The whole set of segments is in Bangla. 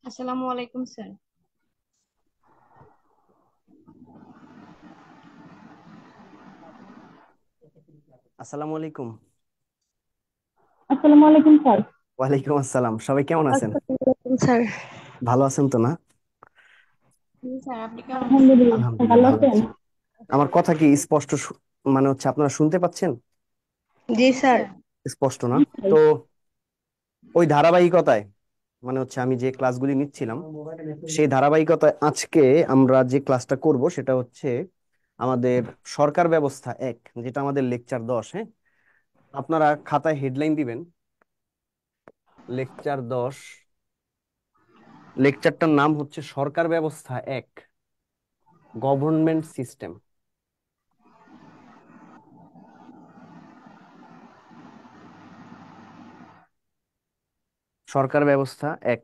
আসসালামু আলাইকুম স্যার। আসসালামু আলাইকুম। আসসালামু আলাইকুম স্যার। ওয়ালাইকুম আসসালাম। সবাই কেমন আছেন? আসসালামু আলাইকুম স্যার। ভালো আছেন তো না? জি স্যার, আপনি কেমন আছেন? আলহামদুলিল্লাহ, আলহামদুলিল্লাহ ভালো ভালো আছেন? আছি। আমার কথা কি স্পষ্ট মানে হচ্ছে আপনারা শুনতে পাচ্ছেন? জি জি জি স্যার। স্যার। স্পষ্ট না? জি স্যার। তো ওই ধারাবাহিকতায় মানে হচ্ছে আমি যে ক্লাসগুলি নিচ্ছিলাম সেই ধারাবাহিকতায় আজকে আমরা যে ক্লাসটা করব সেটা হচ্ছে আমাদের সরকার ব্যবস্থা এক, যেটা আমাদের লেকচার 10। হ্যাঁ, আপনারা খাতায় হেডলাইন দিবেন লেকচার 10। লেকচারটার নাম হচ্ছে সরকার ব্যবস্থা এক, গভর্নমেন্ট সিস্টেম। সরকার ব্যবস্থা এক।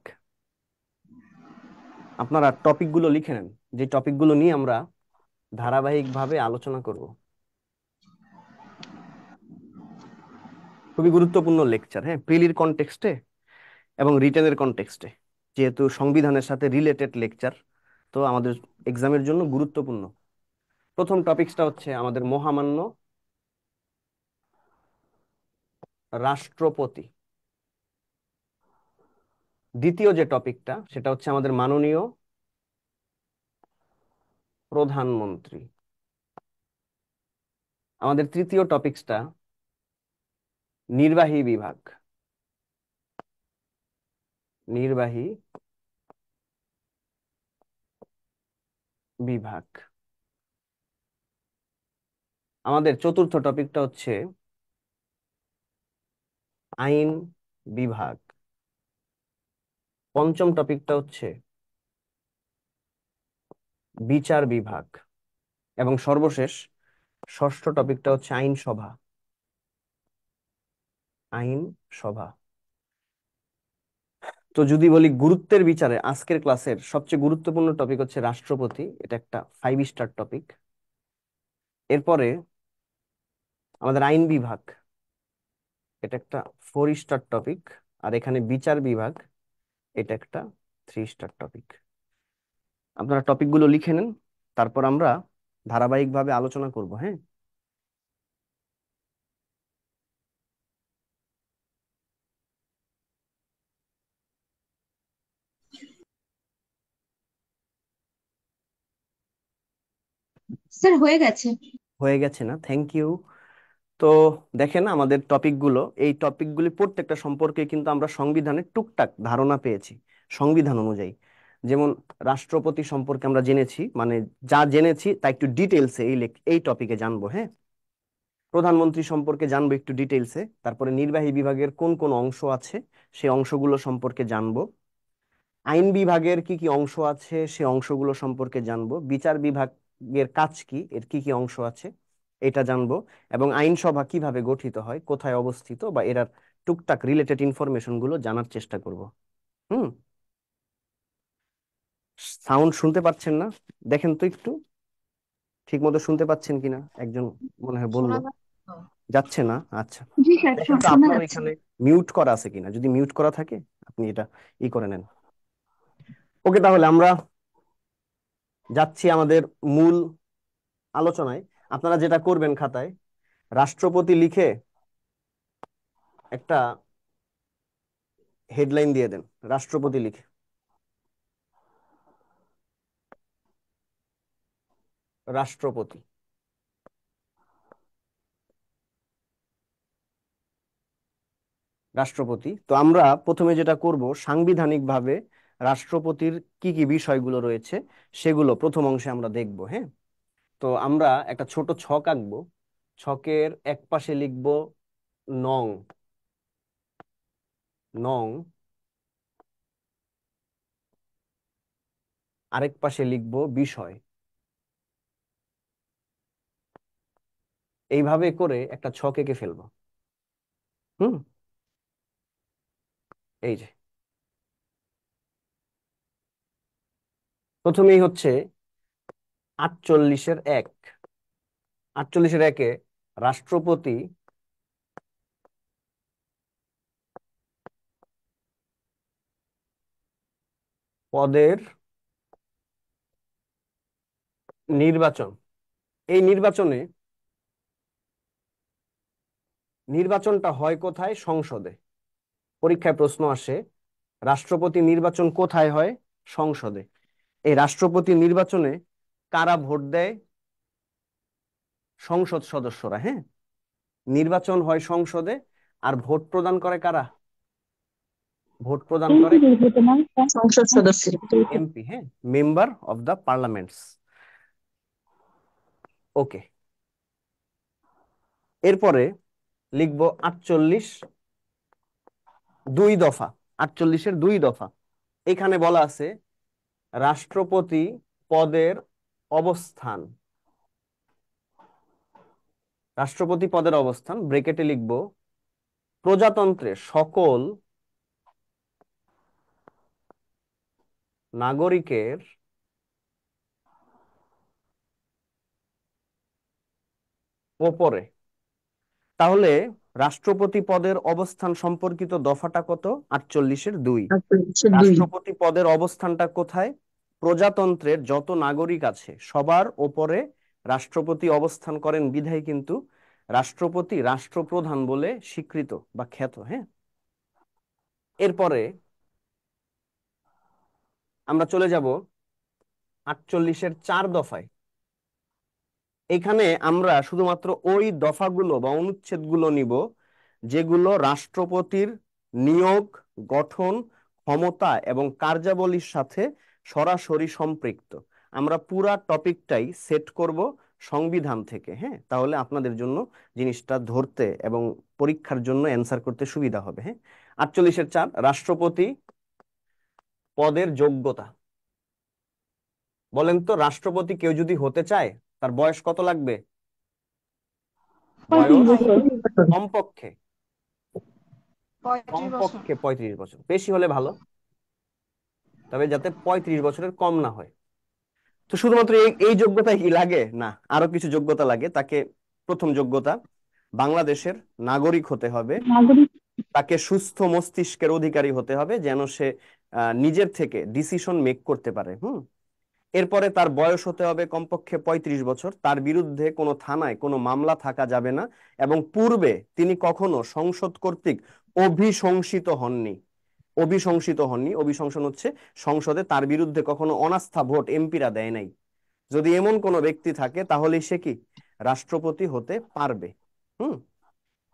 আপনারা টপিকগুলো লিখে নেন, যে টপিকগুলো নিয়ে আমরা ধারাবাহিকভাবে আলোচনা করব। খুবই গুরুত্বপূর্ণ লেকচার, হ্যাঁ, প্রিলির কনটেক্সটে এবং রিটেনের কনটেক্সটে, যেহেতু সংবিধানের সাথে রিলেটেড লেকচার, তো আমাদের এক্সামের জন্য গুরুত্বপূর্ণ। প্রথম টপিকসটা হচ্ছে আমাদের মহামান্য রাষ্ট্রপতি। দ্বিতীয় যে টপিকটা সেটা হচ্ছে আমাদের মাননীয় প্রধানমন্ত্রী। আমাদের তৃতীয় টপিকসটা নির্বাহী বিভাগ। নির্বাহী বিভাগ। আমাদের চতুর্থ টপিকটা হচ্ছে আইন বিভাগ। পঞ্চম টপিকটা হচ্ছে বিচার বিভাগ। এবং সর্বশেষ ষষ্ঠ টপিকটা হচ্ছে আইনসভা। আইনসভা। তো যদি বলি গুরুত্বের বিচারে আজকের ক্লাসের সবচেয়ে গুরুত্বপূর্ণ টপিক হচ্ছে রাষ্ট্রপতি, এটা একটা 5 স্টার টপিক। এরপরে আমাদের আইন বিভাগ, এটা একটা 4 স্টার টপিক। আর এখানে বিচার বিভাগ, এটা একটা 3 স্টার টপিক। আপনারা টপিকগুলো লিখে নেন, তারপর আমরা ধারাবাহিকভাবে আলোচনা করব। হ্যাঁ, স্যার হয়ে গেছে। হয়ে গেছে না? Thank you. তো দেখেন আমাদের টপিকগুলো, এই টপিকগুলি প্রত্যেকটা সম্পর্কে কিন্তু আমরা সংবিধানের টুকটাক ধারণা পেয়েছি সংবিধান অনুযায়ী। যেমন রাষ্ট্রপতি সম্পর্কে আমরা জেনেছি, মানে যা জেনেছি তা একটু ডিটেলসে এই টপিকে জানবো। হ্যাঁ, প্রধানমন্ত্রী সম্পর্কে জানবো একটু ডিটেলসে, তারপরে নির্বাহী বিভাগের কোন কোন অংশ আছে সেই অংশগুলো সম্পর্কে জানবো, আইন বিভাগের কি কি অংশ আছে সে অংশগুলো সম্পর্কে জানবো, বিচার বিভাগের কাজ কি, এর কি কি অংশ আছে এটা জানবো, এবং আইনসভা কিভাবে গঠিত হয়, কোথায় অবস্থিত, বা এর টুকটাক রিলেটেড ইনফরমেশন গুলো জানার চেষ্টা করব। হুম। সাউন্ড শুনতে পাচ্ছেন না? দেখেন তো একটু ঠিক মতো শুনতে পাচ্ছেন কিনা। একজন মনে হয় বললো শোনা যাচ্ছে তো? যাচ্ছে না। আচ্ছা, জি স্যার, দেখেন তো শোনা আপনার যাচ্ছে। ওইখানে মিউট করা আছে কিনা। যদি মিউট করা থাকে আপনি এটা করে নেন। ওকে, তাহলে আমরা যাচ্ছি আমাদের মূল আলোচনায়। আপনারা যেটা করবেন, খাতায় রাষ্ট্রপতি লিখে একটা হেডলাইন দিয়ে দেন। রাষ্ট্রপতি লিখে রাষ্ট্রপতি। রাষ্ট্রপতি, তো আমরা প্রথমে যেটা করব, সাংবিধানিক ভাবে রাষ্ট্রপতির কি কি বিষয়গুলো রয়েছে সেগুলো প্রথম অংশে আমরা দেখব। হ্যাঁ, তো আমরা একটা ছোট ছক আঁকবো। ছকের এক পাশে লিখব নং। নং। আরেক পাশে লিখব বিষয়। এইভাবে করে একটা ছক এঁকে ফেলবো। হুম। এই যে প্রথমেই হচ্ছে 48-এর 1। 48-এর 1-এ রাষ্ট্রপতি পদের নির্বাচন। এই নির্বাচনটা হয় কোথায়? সংসদে। পরীক্ষায় প্রশ্ন আসে, রাষ্ট্রপতি নির্বাচন কোথায় হয়? সংসদে। এই রাষ্ট্রপতি নির্বাচনে কারা ভোট দেয়? সংসদ সদস্যরা। হ্যাঁ, নির্বাচন হয় সংসদে, আর ভোট প্রদান করে কারা? ভোট প্রদান করে সংসদ সদস্য। এমপি। হ্যাঁ, মেম্বার অফ দ্য পার্লামেন্টস। ওকে, এরপরে লিখবো 48 দুই দফা। 48-এর দুই দফা। এখানে বলা আছে রাষ্ট্রপতি পদের অবস্থান। রাষ্ট্রপতি পদের অবস্থান ব্রেকেটে লিখবো প্রজাতন্ত্রের সকল নাগরিকের ওপরে। তাহলে রাষ্ট্রপতি পদের অবস্থান সম্পর্কিত দফাটা কত? 48-এর 2। আচ্ছা, দুই। রাষ্ট্রপতি পদের অবস্থানটা কোথায়? প্রজাতন্ত্রের যত নাগরিক আছে সবার ওপরে রাষ্ট্রপতি অবস্থান করেন বিধায় কিন্তু রাষ্ট্রপতি রাষ্ট্রপ্রধান বলে স্বীকৃত বা খ্যাত। হ্যাঁ, এরপরে আমরা চলে যাব 48-এর 4 দফায়। এখানে আমরা শুধুমাত্র ওই দফাগুলো বা অনুচ্ছেদগুলো নিব যেগুলো রাষ্ট্রপতির নিয়োগ, গঠন, ক্ষমতা এবং কার্যাবলীর সাথে সরাসরি সম্পৃক্ত। আমরা পুরা টপিকটাই সেট করব সংবিধান থেকে। হ্যাঁ, তাহলে আপনাদের জন্য জিনিসটা ধরতে এবং পরীক্ষার জন্য অ্যান্সার করতে সুবিধা হবে। হ্যাঁ, 48-এর 4 রাষ্ট্রপতি পদের যোগ্যতা। বলেন তো, রাষ্ট্রপতি কেউ যদি হতে চায় তার বয়স কত লাগবে? 35 বয়স বছর। কমপক্ষে 35 বছর। 35 বছর, বেশি হলে ভালো, তবে যাতে 35 বছরের কম না হয়। তো শুধুমাত্র এই এই যোগ্যতা কি লাগে? না, আরো কিছু যোগ্যতা লাগে তাকে। প্রথম যোগ্যতা, বাংলাদেশের নাগরিক হতে হবে। নাগরিক। তাকে সুস্থ মস্তিষ্কের অধিকারী হতে হবে যেন সে নিজের থেকে ডিসিশন মেক করতে পারে। এরপরে তার বয়স হতে হবে কমপক্ষে 35 বছর। তার বিরুদ্ধে কোনো থানায় কোনো মামলা থাকা যাবে না, এবং পূর্বে তিনি কখনো সংসদ কর্তৃক অভিশংসিত হননি। অভিশংসন হচ্ছে সংসদে তার বিরুদ্ধে কখনো অনাস্থা ভোট এমপিরা দেয় নাই। যদি এমন কোনো ব্যক্তি থাকে তাহলে সে কি রাষ্ট্রপতি হতে পারবে। হুম,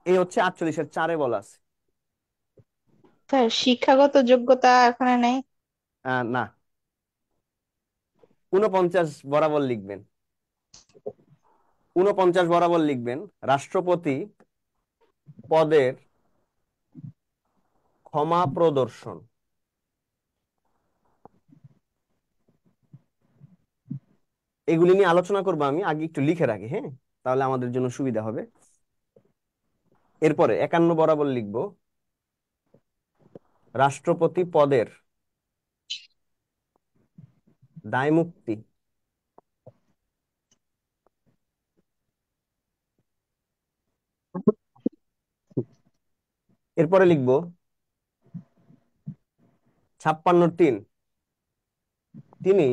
এই হচ্ছে 48-এর 4-এ বলা আছে। স্যার, শিক্ষাগত যোগ্যতা এখানে নেই। না, 49 বরাবর লিখবেন। 49 বরাবর লিখবেন রাষ্ট্রপতি পদের ক্ষমা প্রদর্শন। এগুলি নিয়ে আলোচনা করবো, আমি আগে একটু লিখে রাখি। হ্যাঁ, তাহলে আমাদের জন্য সুবিধা হবে। এরপরে 51 বরাবর লিখবো রাষ্ট্রপতি পদের দায়মুক্তি। এরপরে লিখবো 56-3, তিনি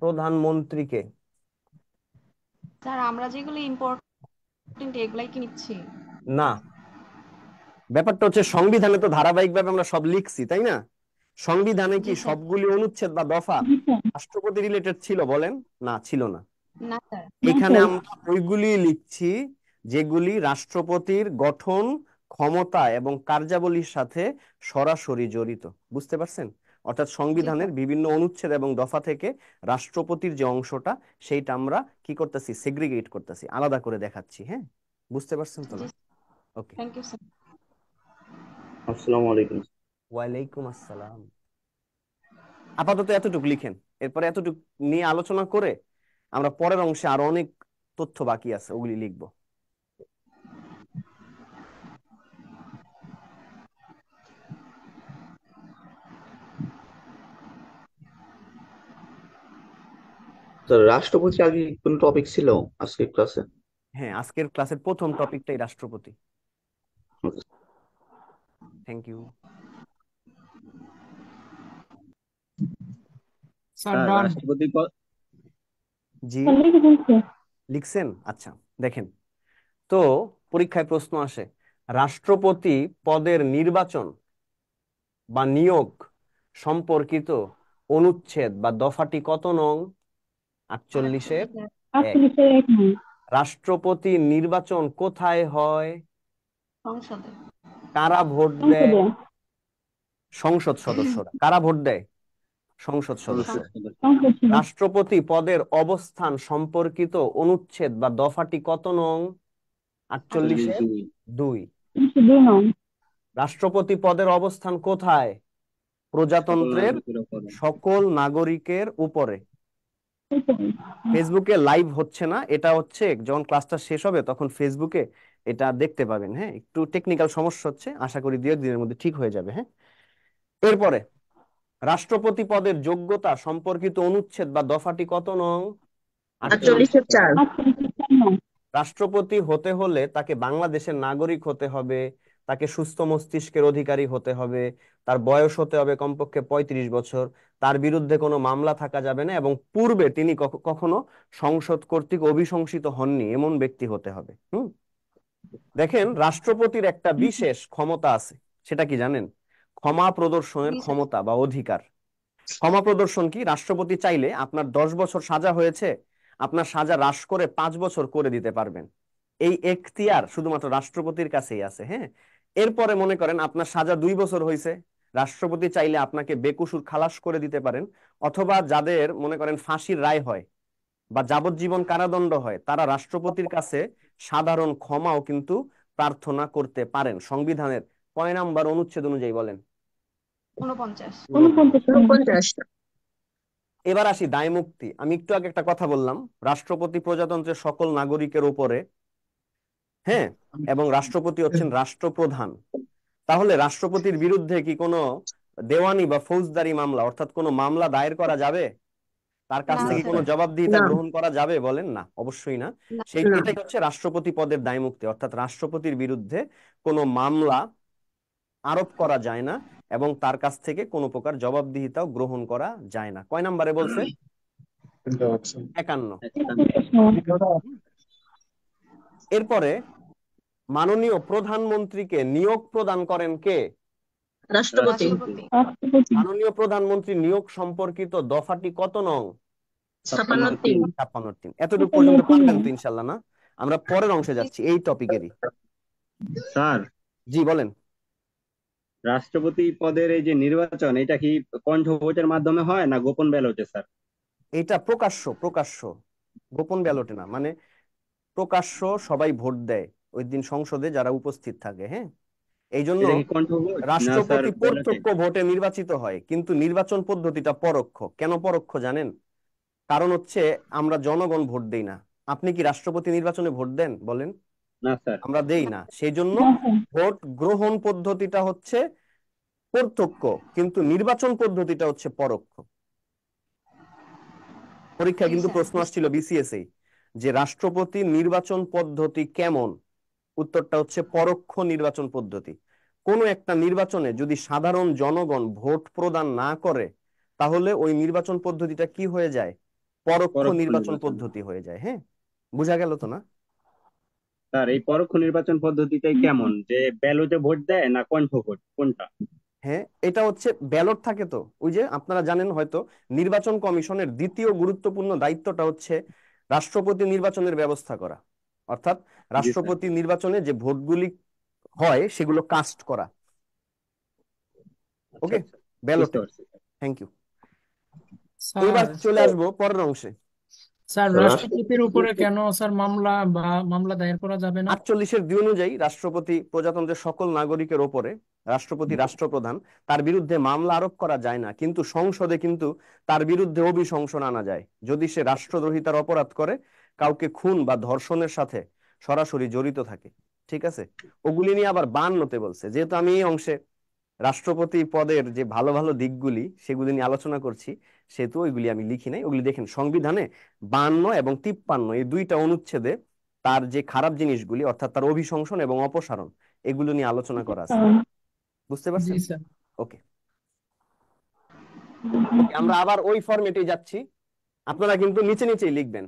প্রধানমন্ত্রীকে। স্যার, আমরা যেগুলো ইম্পর্টেন্ট এগুলাই কি নিচ্ছি? না, ব্যাপারটা হচ্ছে সংবিধানে তো ধারাবাহিকভাবে আমরা সব লিখছি, তাই না? সংবিধানে কি জি স্যার। সবগুলি অনুচ্ছেদ বা দফা রাষ্ট্রপতি রিলেটেড ছিল? বলেন। না, ছিল না। না স্যার। এখানে আমরা ওইগুলি লিখছি যেগুলি রাষ্ট্রপতির গঠন, ক্ষমতা এবং কার্যাবলীর সাথে সরাসরি জড়িত। বুঝতে পারছেন? অর্থাৎ জি সংবিধানের স্যার। বিভিন্ন অনুচ্ছেদ এবং দফা থেকে রাষ্ট্রপতির যে অংশটা সেইটা আমরা কি করতেছি? সেগ্রিগেট করতেছি, আলাদা করে দেখাচ্ছি। হ্যাঁ, বুঝতে পারছেন তো জি। না? ওকে। Thank you sir. আসসালামু আলাইকুম। ওয়ালাইকুম আসসালাম। আপাতত এতটুকু লিখেন, এরপরে এতটুকু নিয়ে আলোচনা করে আমরা পরের অংশে আরো অনেক তথ্য বাকি আছে, ওগুলি লিখবো। স্যার, রাষ্ট্রপতি আগে কোন টপিক ছিল আজকের ক্লাসে? হ্যাঁ, আজকের ক্লাসের প্রথম টপিকটাই রাষ্ট্রপতি। Thank you. Sir sir done. রাষ্ট্রপতি জি লিখছেন? আচ্ছা দেখেন তো পরীক্ষায় প্রশ্ন আসে রাষ্ট্রপতি পদের নির্বাচন বা নিয়োগ সম্পর্কিত অনুচ্ছেদ বা দফাটি কত নং? 48-এর 1। রাষ্ট্রপতি নির্বাচন কোথায় হয়? সংসদে। কারা ভোট দেয়? সংসদ সদস্যরা। কারা ভোট দেয়? সংসদ সদস্য। রাষ্ট্রপতি পদের অবস্থান সম্পর্কিত অনুচ্ছেদ বা দফাটি কত নং? 48-এর 2। রাষ্ট্রপতি পদের অবস্থান কোথায়? প্রজাতন্ত্রের সকল নাগরিকের উপরে। ফেসবুকে লাইভ হচ্ছে না, এটা হচ্ছে যখন ক্লাসটা শেষ হবে তখন ফেসবুকে এটা দেখতে পাবেন। হ্যাঁ, একটু টেকনিক্যাল সমস্যা হচ্ছে, আশা করি 2-1 দিনের মধ্যে ঠিক হয়ে যাবে। হ্যাঁ, এরপরে রাষ্ট্রপতি পদের যোগ্যতা সম্পর্কিত অনুচ্ছেদ বা দফাটি কত নং? 48-এর 4। রাষ্ট্রপতি হতে হলে তাকে বাংলাদেশের নাগরিক হতে হবে, তাকে সুস্থ মস্তিষ্কের অধিকারী হতে হবে, তার বয়স হতে হবে কমপক্ষে 35 বছর, তার বিরুদ্ধে কোনো মামলা থাকা যাবে না এবং পূর্বে তিনি কখনো সংসদ কর্তৃক অভিশংসিত হননি এমন ব্যক্তি হতে হবে। দেখেন রাষ্ট্রপতির একটা বিশেষ ক্ষমতা আছে, সেটা কি জানেন? ক্ষমা প্রদর্শনের ক্ষমতা বা অধিকার। ক্ষমা প্রদর্শন কি? রাষ্ট্রপতি চাইলে আপনার 10 বছর সাজা হয়েছে, আপনার সাজা হ্রাস করে 5 বছর করে দিতে পারবেন। এই এখতিয়ার শুধুমাত্র রাষ্ট্রপতির কাছেই আছে। হ্যাঁ, এরপরে মনে করেন আপনার সাজা 2 বছর হয়েছে, রাষ্ট্রপতি চাইলে আপনাকে বেকসুর খালাস করে দিতে পারেন, অথবা যাদের মনে করেন ফাঁসির রায় হয় বা যাবজ্জীবন কারাদণ্ড হয় তারা রাষ্ট্রপতির কাছে সাধারণ ক্ষমাও কিন্তু প্রার্থনা করতে পারেন। সংবিধানের কয় নাম্বার অনুচ্ছেদ অনুযায়ী বলেন? 49। এবার আসি দায় মুক্তি। আমি একটু আগে একটা কথা বললাম, রাষ্ট্রপতি প্রজাতন্ত্রের সকল নাগরিকের উপরে। হ্যাঁ, এবং রাষ্ট্রপতি হচ্ছেন রাষ্ট্রপ্রধান। তাহলে রাষ্ট্রপতির বিরুদ্ধে কি কোনো দেওয়ানি বা ফৌজদারি মামলা অর্থাৎ কোনো মামলা দায়ের করা যাবে? তার কাছ না থেকে স্যার। কোনো জবাবদিহিতা না। গ্রহণ করা যাবে? বলেন না, অবশ্যই না। না। এটাই হচ্ছে রাষ্ট্রপতি পদের দায় মুক্তি, অর্থাৎ রাষ্ট্রপতির বিরুদ্ধে কোনো মামলা আরোপ করা যায় না এবং তার কাছ থেকে কোনো প্রকার জবাবদিহিতাও গ্রহণ করা যায় না। কয় নম্বরে বলছে? 51। এরপরে মাননীয় প্রধানমন্ত্রীকে নিয়োগ প্রদান করেন কে? রাষ্ট্রপতি। মাননীয় প্রধানমন্ত্রী নিয়োগ সম্পর্কিত দফাটি কত নং? 56-3। 56-3। এতটুকু পর্যন্ত পারবেন তো ইনশাল্লাহ? না, আমরা পরের অংশে যাচ্ছি এই টপিকেরই। স্যার জি বলেন। রাষ্ট্রপতি পদের এই যে নির্বাচন, এটা কি কণ্ঠ ভোটের মাধ্যমে হয় না গোপন ব্যালটে স্যার? এটা প্রকাশ্য, প্রকাশ্য, গোপন ব্যালটে না। মানে প্রকাশ্য সবাই ভোট দেয় ওই দিন সংসদে যারা উপস্থিত থাকে। হ্যাঁ, এই জন্য এটা কি কণ্ঠ ভোট না স্যার রাষ্ট্রপতি ব্যালটে? প্রত্যক্ষ ভোটে নির্বাচিত হয়, কিন্তু নির্বাচন পদ্ধতিটা পরোক্ষ। কেন পরোক্ষ জানেন? কারণ হচ্ছে আমরা জনগণ ভোট দেই না। আপনি কি রাষ্ট্রপতি নির্বাচনে ভোট দেন? বলেন। না স্যার। আমরা দেই না, সেই জন্য ভোট গ্রহণ পদ্ধতিটা হচ্ছে প্রত্যক্ষ, কিন্তু নির্বাচন পদ্ধতিটা হচ্ছে পরোক্ষ। পরীক্ষায় কিন্তু প্রশ্ন আসছিল বিসিএস যে রাষ্ট্রপতি নির্বাচন পদ্ধতি কেমন? উত্তরটা হচ্ছে পরোক্ষ নির্বাচন পদ্ধতি। কোনো একটা নির্বাচনে যদি সাধারণ জনগণ ভোট প্রদান না করে তাহলে ওই নির্বাচন পদ্ধতিটা কি হয়ে যায়? পরোক্ষ নির্বাচন পদ্ধতি হয়ে যায়। হ্যাঁ, বুঝা গেল তো? না স্যার এই পরোক্ষ নির্বাচন পদ্ধতিটাই কেমন, যে ব্যালটে ভোট দেয় না কণ্ঠ ভোট, কোনটা? হ্যাঁ, এটা হচ্ছে ব্যালট থাকে তো। ওই যে আপনারা জানেন হয়তো নির্বাচন কমিশনের দ্বিতীয় গুরুত্বপূর্ণ দায়িত্বটা হচ্ছে রাষ্ট্রপতি নির্বাচনের ব্যবস্থা করা, অর্থাৎ জি স্যার। রাষ্ট্রপতি নির্বাচনে যে ভোটগুলি হয় সেগুলো কাস্ট করা। আচ্ছা ওকে, আচ্ছা, বুঝতে ব্যালটে। পারছি স্যার। Thank you. এবার স্যার চলে আসবো পরের অংশে। স্যার স্যার, রাষ্ট্রপতির উপরে কেন স্যার মামলা দায়ের করা যাবে না? 48-2 অনুযায়ী রাষ্ট্রপতি প্রজাতন্ত্রের সকল নাগরিকের ওপরে, রাষ্ট্রপতি রাষ্ট্রপ্রধান, তার বিরুদ্ধে মামলা আরোপ করা যায় না, কিন্তু সংসদে কিন্তু তার বিরুদ্ধে অভিশংসন আনা যায় যদি সে রাষ্ট্রদ্রোহিতার অপরাধ করে, কাউকে খুন বা ধর্ষণের সাথে সরাসরি জড়িত থাকে। ঠিক আছে, ওগুলি নিয়ে আবার 52-তে বলছে। যেহেতু আমি এই অংশে রাষ্ট্রপতি পদের যে ভালো ভালো দিকগুলি সেগুলি নিয়ে আলোচনা করছি, সেহেতু ওইগুলি আমি লিখি নাই। ওগুলি দেখেন সংবিধানে 52 এবং 53 এই দুইটা অনুচ্ছেদে তার যে খারাপ জিনিসগুলি অর্থাৎ তার অভিশংসন এবং অপসারণ এগুলো নিয়ে আলোচনা করা আছে। বুঝতে জি পারছেন? স্যার। ওকে, আমরা আবার ওই ফরম্যাটে যাচ্ছি। আপনারা কিন্তু নিচে নিচেই লিখবেন,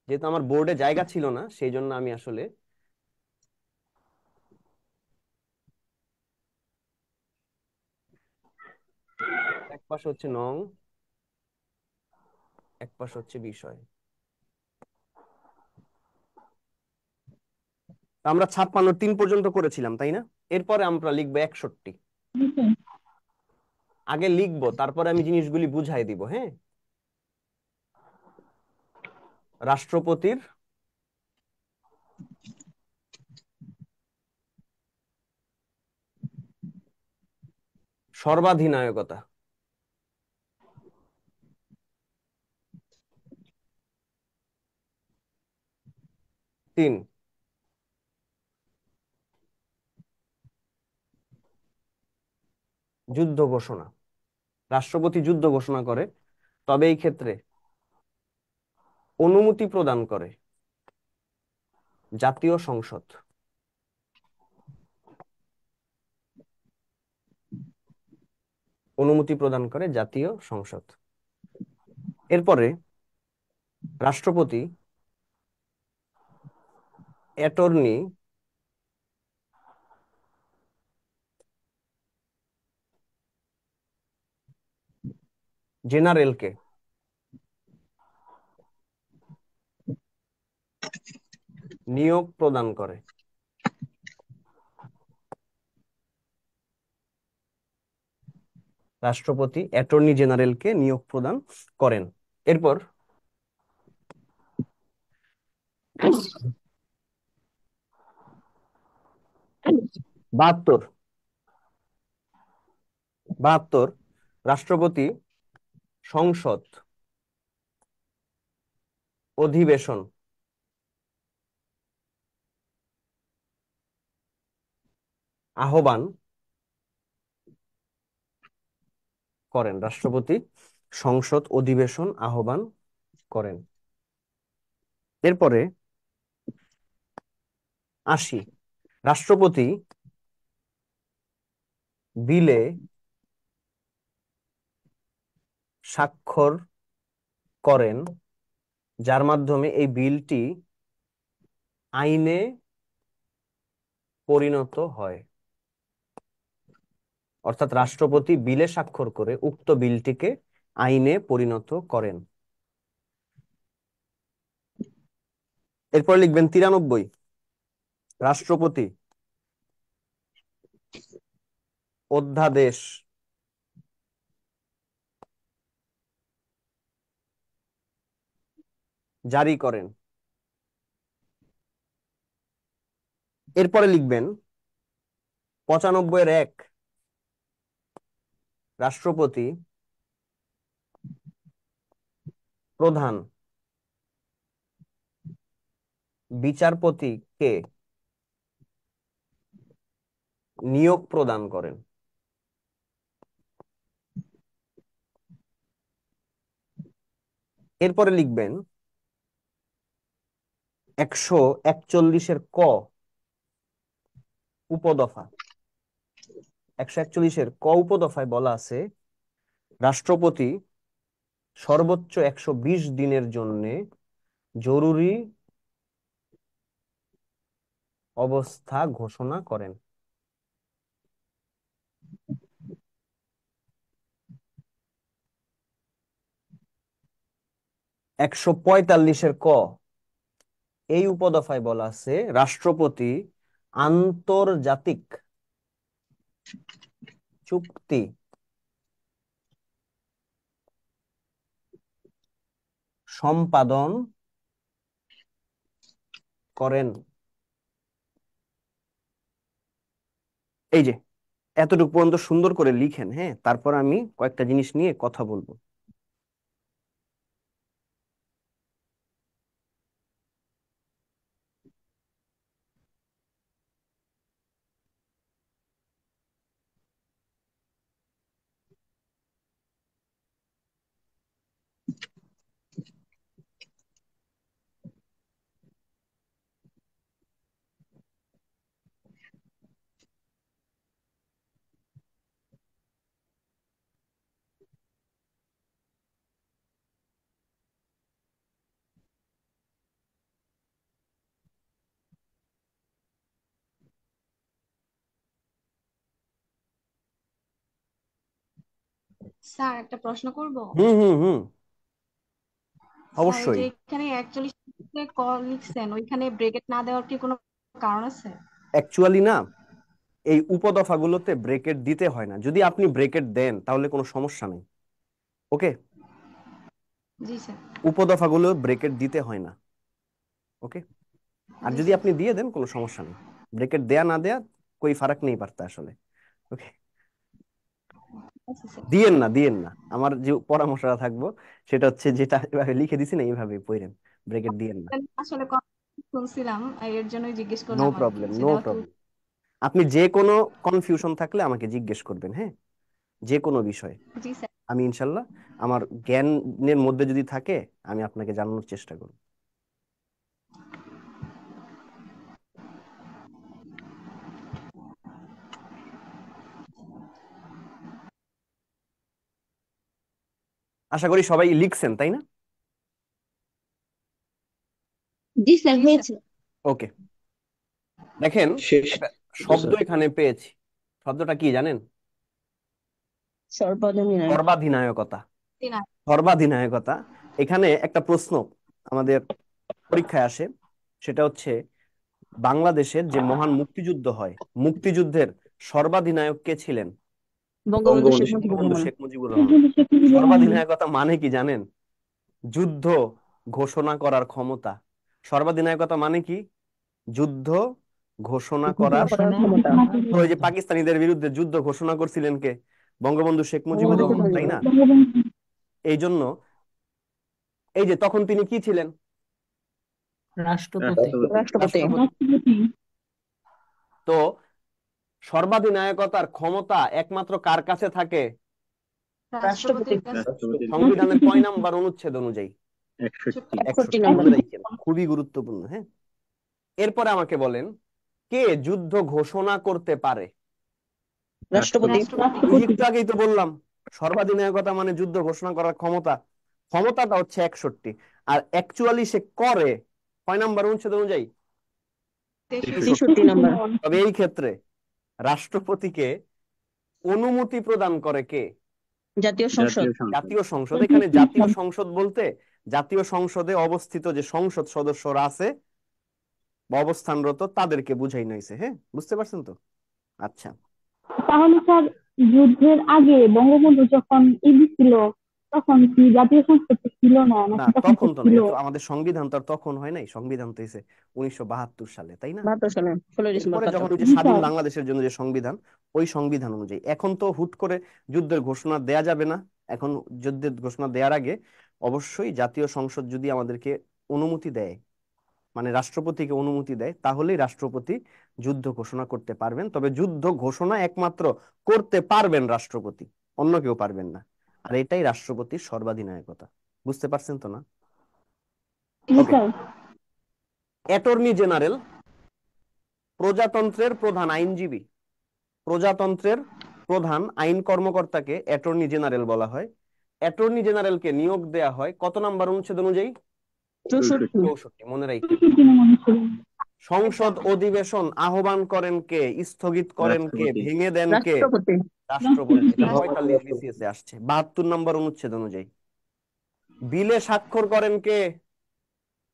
যেহেতু আমার বোর্ডে জায়গা ছিল না, সেই জন্য আমি আসলে এক পাশে হচ্ছে নং, এক পাশে হচ্ছে বিষয়। তো আমরা 56 পর্যন্ত করেছিলাম, তাই না? এরপরে আমরা লিখবো 61। আগে লিখবো, তারপরে আমি জিনিসগুলি বুঝাই দিব। হ্যাঁ, রাষ্ট্রপতির সর্বাধিনায়কতা। 3, যুদ্ধ ঘোষণা। রাষ্ট্রপতি যুদ্ধ ঘোষণা করে, তবে এই ক্ষেত্রে অনুমতি প্রদান করে জাতীয় সংসদ। অনুমতি প্রদান করে জাতীয় সংসদ। এরপরে রাষ্ট্রপতি অ্যাটর্নি জেনারেলকে নিয়োগ প্রদান করে। রাষ্ট্রপতি অ্যাটর্নি জেনারেলকে নিয়োগ প্রদান করেন। এরপর 72 রাষ্ট্রপতি সংসদ অধিবেশন আহ্বান করেন। রাষ্ট্রপতি সংসদ অধিবেশন আহ্বান করেন। এরপরে 80 রাষ্ট্রপতি বিলে স্বাক্ষর করেন, যার মাধ্যমে এই বিলটি আইনে পরিণত হয়। অর্থাৎ রাষ্ট্রপতি বিলে স্বাক্ষর করে উক্ত বিলটিকে আইনে পরিণত করেন। এরপর লিখবেন 93 রাষ্ট্রপতি অধ্যাদেশ জারি করেন। এরপরে লিখবেন 95-1 রাষ্ট্রপতি প্রধান বিচারপতিকে নিয়োগ প্রদান করেন। এরপরে লিখবেন 141-এর ক উপদফা। 141-এর ক উপদফায় বলা আছে, রাষ্ট্রপতি সর্বোচ্চ 120 দিনের জন্য জরুরি অবস্থা ঘোষণা করেন। 145-এর ক এই উপদফায় বলা আছে, রাষ্ট্রপতি আন্তর্জাতিক চুক্তি সম্পাদন করেন। এই যে এতটুকু পর্যন্ত সুন্দর করে লিখেন। হ্যাঁ, তারপর আমি কয়েকটা জিনিস নিয়ে কথা বলবো। স্যার একটা প্রশ্ন করব। হুম হুম হুম স্যার ওই অবশ্যই। যে এখানে 41 ক লিখছেন, ওইখানে ব্রেকেট না দেওয়ার কি কোনো কারণ আছে? অ্যাকচুয়ালি না, এই উপদফাগুলোতে ব্রেকেট দিতে হয় না। যদি আপনি ব্রেকেট দেন তাহলে কোনো সমস্যা নেই। ওকে, জি স্যার। উপদফাগুলো ব্রেকেট দিতে হয় না। ওকে, আর জি যদি স্যার। আপনি দিয়ে দেন কোনো সমস্যা নেই। ব্রেকেট দেয়া না দেয়া কোই ফারাক নেই পারতা আসলে। ওকে, আচ্ছা স্যার। দিয়েন না। আমার যে পরামর্শটা থাকবো সেটা হচ্ছে, যেটা এভাবে লিখে দিছি না এইভাবে পড়েন, ব্রেকেট দিয়েন না। আসলে শুনছিলাম, এর জন্যই জিজ্ঞেস নো করলাম আর কি, প্রবলেম, নো যেহেতু। প্রবলেম। আপনি যে কোনো কনফিউশন থাকলে আমাকে জিজ্ঞেস করবেন, হ্যাঁ, যে কোনো বিষয়ে। জি স্যার। আমি ইনশাল্লাহ আমার জ্ঞানের মধ্যে যদি থাকে আমি আপনাকে জানানোর চেষ্টা করব। আশা করি সবাই লিখছেন, তাই না? জি স্যার, জি স্যার। হয়েছে। ওকে, দেখেন শেষ একটা তো শব্দ স্যার। এখানে পেয়েছি। শব্দটা কি জানেন? সর্বদনীয়। সর্বাধিনায়কতা। না। সর্বাধিনায়কতা। এখানে একটা প্রশ্ন আমাদের পরীক্ষায় আসে, সেটা হচ্ছে বাংলাদেশের যে মহান মুক্তিযুদ্ধ হয়, মুক্তিযুদ্ধের সর্বাধিনায়ক কে ছিলেন? বঙ্গবন্ধু শেখ বঙ্গবন্ধু শেখ মুজিবুর বঙ্গবন্ধু রহমান। শেখ মুজিবুর রহমান। সর্বাধিনায়কতা মানে কি জানেন? যুদ্ধ ঘোষণা করার ক্ষমতা। সর্বাধিনায়কতা মানে কি? যুদ্ধ ঘোষণা করার। ঘোষণা ক্ষমতা। তো এই যে পাকিস্তানিদের বিরুদ্ধে যুদ্ধ ঘোষণা করছিলেন কে? বঙ্গবন্ধু শেখ মুজিবুর বঙ্গবন্ধু শেখ রহমান, তাই মুজিবুর। না? এই জন্য এই যে তখন তিনি কি ছিলেন? রাষ্ট্রপতি। রাষ্ট্রপতি। রাষ্ট্রপতি। তো সর্বাধিনায়কতার ক্ষমতা একমাত্র কার কাছে থাকে? রাষ্ট্রপতির কাছে। রাষ্ট্রপতির সংবিধানের কয় নাম্বার অনুচ্ছেদ অনুযায়ী? 61। 61 61, নম্বর। মনে রাখেন, খুবই গুরুত্বপূর্ণ। হ্যাঁ, এরপরে আমাকে বলেন, কে যুদ্ধ ঘোষণা করতে পারে? রাষ্ট্রপতি। ওই যে একটু আগেই তো বললাম, সর্বাধিনায়কতা মানে যুদ্ধ ঘোষণা করার ক্ষমতা। ক্ষমতাটা হচ্ছে 61, আর অ্যাকচুয়ালি সে করে কয় নাম্বার অনুচ্ছেদ অনুযায়ী? 63। 63 নম্বর। তবে এই ক্ষেত্রে রাষ্ট্রপতিকে অনুমতি প্রদান করে কে? জাতীয় সংসদ। জাতীয় সংসদ। জাতীয় সংসদ। এখানে জাতীয় সংসদ বলতে জাতীয় সংসদে অবস্থিত যে সংসদ সদস্যরা আছে বা অবস্থানরত তাদেরকে বুঝাই নাইছে। হ্যাঁ, বুঝতে পারছেন তো? আচ্ছা, তাহলে স্যার, যুদ্ধের আগে বঙ্গবন্ধু যখন ছিল, তখন কি জাতীয় সংসদ ছিল না, না নাকি তখন তখন তো না, ছিল? এটা তো আমাদের সংবিধান তো আর তখন হয় নাই। সংবিধান তো হয়েছে 1972 সালে, তাই না? 72 সালে 16 ডিসেম্বর এরপরে যখন 72। ওই যে স্বাধীন বাংলাদেশের জন্য যে সংবিধান, ওই সংবিধান অনুযায়ী এখন তো হুট করে যুদ্ধের ঘোষণা দেয়া যাবে না। এখন যুদ্ধের ঘোষণা দেওয়ার আগে অবশ্যই জাতীয় সংসদ যদি আমাদেরকে অনুমতি দেয়, মানে রাষ্ট্রপতিকে অনুমতি দেয়, তাহলেই রাষ্ট্রপতি যুদ্ধ ঘোষণা করতে পারবেন। তবে যুদ্ধ ঘোষণা একমাত্র করতে পারবেন রাষ্ট্রপতি, অন্য কেউ পারবেন না। আর এটাই রাষ্ট্রপতির সর্বাধিনায়কতা। বুঝতে পারছেন তো না? জি ওকে, স্যার। অ্যাটর্নি জেনারেল প্রজাতন্ত্রের প্রধান আইনজীবী। প্রজাতন্ত্রের প্রধান আইন কর্মকর্তাকে অ্যাটর্নি জেনারেল বলা হয়। অ্যাটর্নি জেনারেলকে নিয়োগ দেয়া হয় কত নাম্বার অনুচ্ছেদ অনুযায়ী? 64। 64, মনে রাখবেন। সংসদ একদম। অধিবেশন আহ্বান করেন কে? স্থগিত করেন কে? রাষ্ট্রপতি। ভেঙে দেন কে? রাষ্ট্রপতি। রাষ্ট্রপতি। এটা রাষ্ট্রপতি। 45 বিসিএস এ আসছে, 72 নম্বর অনুচ্ছেদ অনুযায়ী। বিলে স্বাক্ষর করেন কে?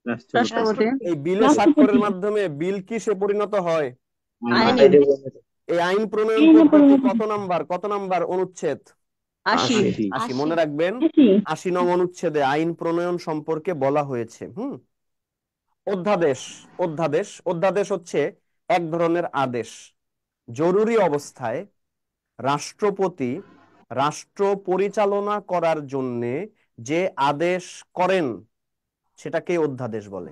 রাষ্ট্রপতি। রাষ্ট্রপতি। এই বিলে স্বাক্ষরের মাধ্যমে বিল কিসে পরিণত হয়? আইনে। আইনে। এই আইন প্রণয়ন পদ্ধতি কত নাম্বার অনুচ্ছেদ? 80। 80। 80, মনে রাখবেন। 80 নং অনুচ্ছেদে আইন প্রণয়ন সম্পর্কে বলা হয়েছে। অধ্যাদেশ। অধ্যাদেশ হচ্ছে এক ধরনের আদেশ। জরুরি অবস্থায় রাষ্ট্রপতি রাষ্ট্র পরিচালনা করার জন্য যে আদেশ করেন সেটাকে অধ্যাদেশ বলে।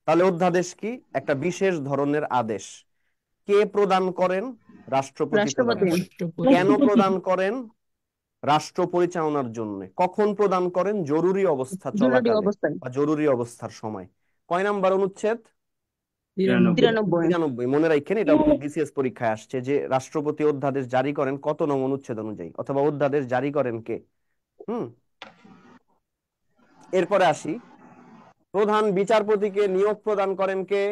তাহলে অধ্যাদেশ কি? একটা বিশেষ ধরনের আদেশ। কে প্রদান করেন? রাষ্ট্রপতি প্রদান রাষ্ট্রপতি। করেন। রাষ্ট্রপতি। কেন প্রদান করেন? রাষ্ট্র পরিচালনার জন্য। কখন প্রদান করেন? জরুরি অবস্থা জরুরি চলাকালে অবস্থায়। বা জরুরি অবস্থার সময়। কয় নাম্বার অনুচ্ছেদ? 93। 93। মনে রাখেন, এটা বিসিএস পরীক্ষায় আসছে যে রাষ্ট্রপতি অধ্যাদেশ জারি করেন কত নং অনুচ্ছেদ অনুযায়ী, অথবা অধ্যাদেশ জারি করেন কে। এরপরে আসি, প্রধান বিচারপতিকে নিয়োগ প্রদান করেন কে?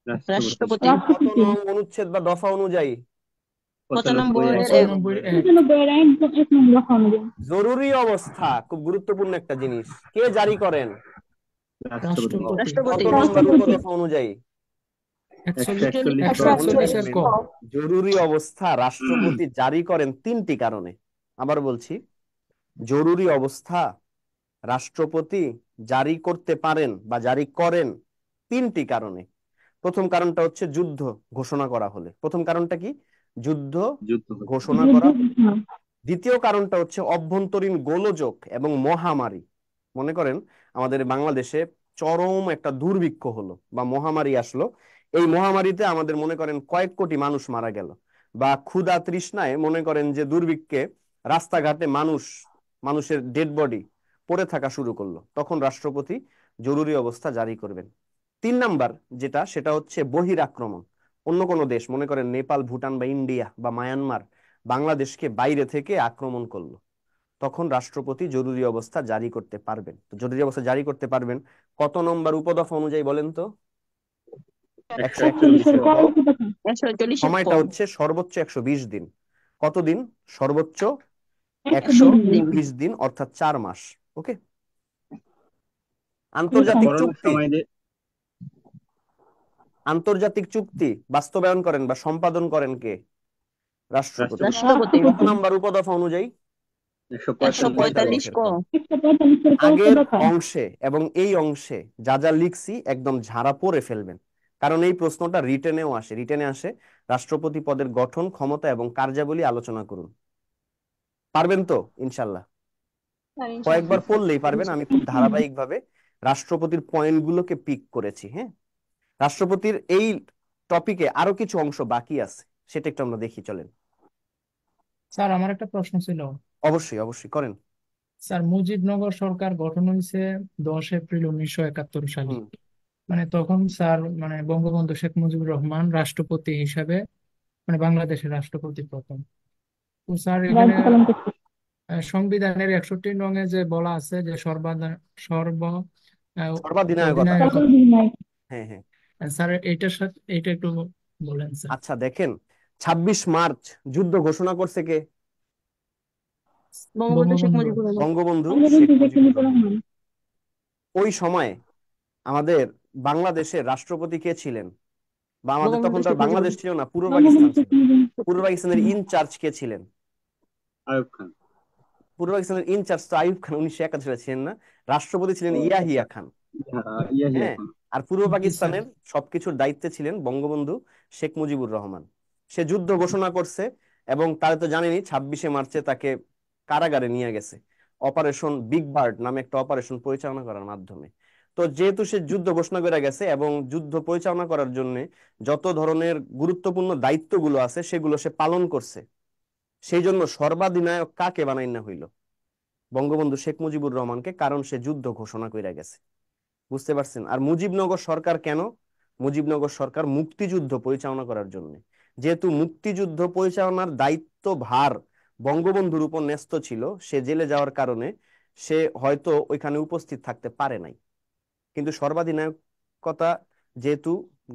রাষ্ট্রপতি। রাষ্ট্রপতি। কত নং অনুচ্ছেদ বা দফা অনুযায়ী? 95 এর 95 এক। 95 এক নম্বর অনুযায়ী জরুরি অবস্থা খুব গুরুত্বপূর্ণ একটা জিনিস, কে জারি করেন? রাষ্ট্রপতি। রাষ্ট্রপতি। কত নম্বর উপদফা অনুযায়ী? 41 একশো মনে 41 রাখবেন, ক। জরুরি অবস্থা রাষ্ট্রপতি জারি করেন তিনটি কারণে। আবার বলছি, জরুরি অবস্থা রাষ্ট্রপতি জারি করতে পারেন বা জারি করেন তিনটি কারণে। প্রথম কারণটা হচ্ছে যুদ্ধ ঘোষণা করা হলে। প্রথম কারণটা কি? যুদ্ধ যুদ্ধ ঘোষণা করা। দ্বিতীয় কারণটা হচ্ছে অভ্যন্তরীণ গোলযোগ এবং মহামারী। মনে করেন আমাদের বাংলাদেশে চরম একটা দুর্ভিক্ষ হলো বা মহামারী আসলো, এই মহামারীতে আমাদের মনে করেন কয়েক কোটি মানুষ মারা গেল, বা ক্ষুধা তৃষ্ণায় মনে করেন যে দুর্ভিক্ষে রাস্তাঘাটে মানুষের ডেড বডি পড়ে থাকা শুরু করলো, তখন রাষ্ট্রপতি জরুরি অবস্থা জারি করবেন। তিন নাম্বার যেটা, সেটা হচ্ছে বহির আক্রমণ। অন্য কোনো দেশ, মনে করেন নেপাল, ভুটান বা ইন্ডিয়া বা মায়ানমার বাংলাদেশকে বাইরে থেকে আক্রমণ করলো, তখন রাষ্ট্রপতি জরুরি অবস্থা জারি করতে পারবেন। তো জরুরি অবস্থা জারি করতে পারবেন কত নম্বর উপদফা অনুযায়ী বলেন তো? 41 এর 141 ক ক। উপদফা। 141 এর ক। সময়টা হচ্ছে সর্বোচ্চ 120 দিন। কতদিন? সর্বোচ্চ 120 দিন। 120 দিন, অর্থাৎ 4 মাস। ওকে। জি আন্তর্জাতিক স্যার। করোনার চুক্তি, সময় যে আন্তর্জাতিক চুক্তি বাস্তবায়ন করেন বা সম্পাদন করেন কে? রাষ্ট্রপতি। রাষ্ট্রপতি। কত নাম্বার উপদফা অনুযায়ী? 145 145 ক। ক। 145 এর ক আগের উপদফা। অংশে এবং এই অংশে যা যা লিখছি একদম ঝাড়া পড়ে ফেলবেন, কারণ এই প্রশ্নটা রিটেনেও আসে। রিটেনে আসে রাষ্ট্রপতি পদের গঠন, ক্ষমতা এবং কার্যাবলী আলোচনা করুন। পারবেন তো ইনশাল্লাহ? স্যার ইনশাআল্লাহ। কয়েকবার পড়লেই পারবেন। আমি খুব ধারাবাহিকভাবে রাষ্ট্রপতির পয়েন্টগুলোকে পিক করেছি। হ্যাঁ, রাষ্ট্রপতির এই টপিকে আরো কিছু অংশ বাকি আছে, সেটা একটু আমরা দেখি, চলেন। স্যার আমার একটা প্রশ্ন ছিল। অবশ্যই অবশ্যই করেন। স্যার মুজিবনগর সরকার গঠন হয়েছে 10 এপ্রিল 1971 সালে। হুম। মানে তখন স্যার মানে বঙ্গবন্ধু শেখ মুজিবুর রহমান রাষ্ট্রপতি হিসাবে মানে বাংলাদেশের রাষ্ট্রপতি প্রথম। তো স্যার এখানে দায়িত্ব পালন করছে। সংবিধানের 61 নং যে বলা আছে যে সর্ব সর্বাধিনায়কতা। অধিনায়কত্ব। সর্বাধিনায়ক। হ্যাঁ হ্যাঁ। স্যার এইটার সাথে এইটা একটু বলেন স্যার। আচ্ছা দেখেন, 26 মার্চ যুদ্ধ ঘোষণা করছে কে? বঙ্গবন্ধু শেখ বঙ্গবন্ধু। মুজিবুর রহমান। বঙ্গবন্ধু শেখ বঙ্গবন্ধু শেখ মুজিবুর মুজিবুর রহমান। রহমান। ওই সময় আমাদের বাংলাদেশের রাষ্ট্রপতি কে ছিলেন? বা আমাদের তখন বঙ্গবন্ধু তো আর শেখ মুজিবুর বাংলাদেশ রহমান। ছিল না, পূর্ব বঙ্গবন্ধু পাকিস্তান শেখ ছিল। মুজিবুর। পূর্ব পাকিস্তানের ইনচার্জ কে ছিলেন? আইয়ুব খান। পূর্ব পাকিস্তানের ইনচার্জ তো আইয়ুব খান 1971 সালে ছিলেন না, রাষ্ট্রপতি ছিলেন ইয়াহিয়া খান। ইয়াহিয়া হ্যাঁ, খান। আর পূর্ব জি স্যার। পাকিস্তানের সবকিছুর দায়িত্বে ছিলেন বঙ্গবন্ধু শেখ মুজিবুর রহমান। সে যুদ্ধ ঘোষণা করছে এবং তারা তো জানেনই 26শে মার্চে তাকে কারাগারে নিয়ে গেছে অপারেশন বিগ বার্ড নামে একটা অপারেশন পরিচালনা করার মাধ্যমে। তো যেহেতু সে যুদ্ধ ঘোষণা করে গেছে এবং যুদ্ধ পরিচালনা করার জন্য যত ধরনের গুরুত্বপূর্ণ দায়িত্বগুলো আছে সেগুলো সে পালন করছে, সেই জন্য সর্বাধিনায়ক কাকে বানাই না হইল? বঙ্গবন্ধু শেখ মুজিবুর রহমানকে, কারণ সে যুদ্ধ ঘোষণা করে গেছে। বুঝতে পারছেন? আর মুজিবনগর সরকার কেন? মুজিবনগর সরকার মুক্তিযুদ্ধ পরিচালনা করার জন্য। যেহেতু মুক্তিযুদ্ধ পরিচালনার দায়িত্ব ভার বঙ্গবন্ধুর উপর ন্যস্ত ছিল, সে জেলে যাওয়ার কারণে সে হয়তো ওইখানে উপস্থিত থাকতে পারে নাই। কিন্তু সর্বাধিনায়কতা যেহেতু,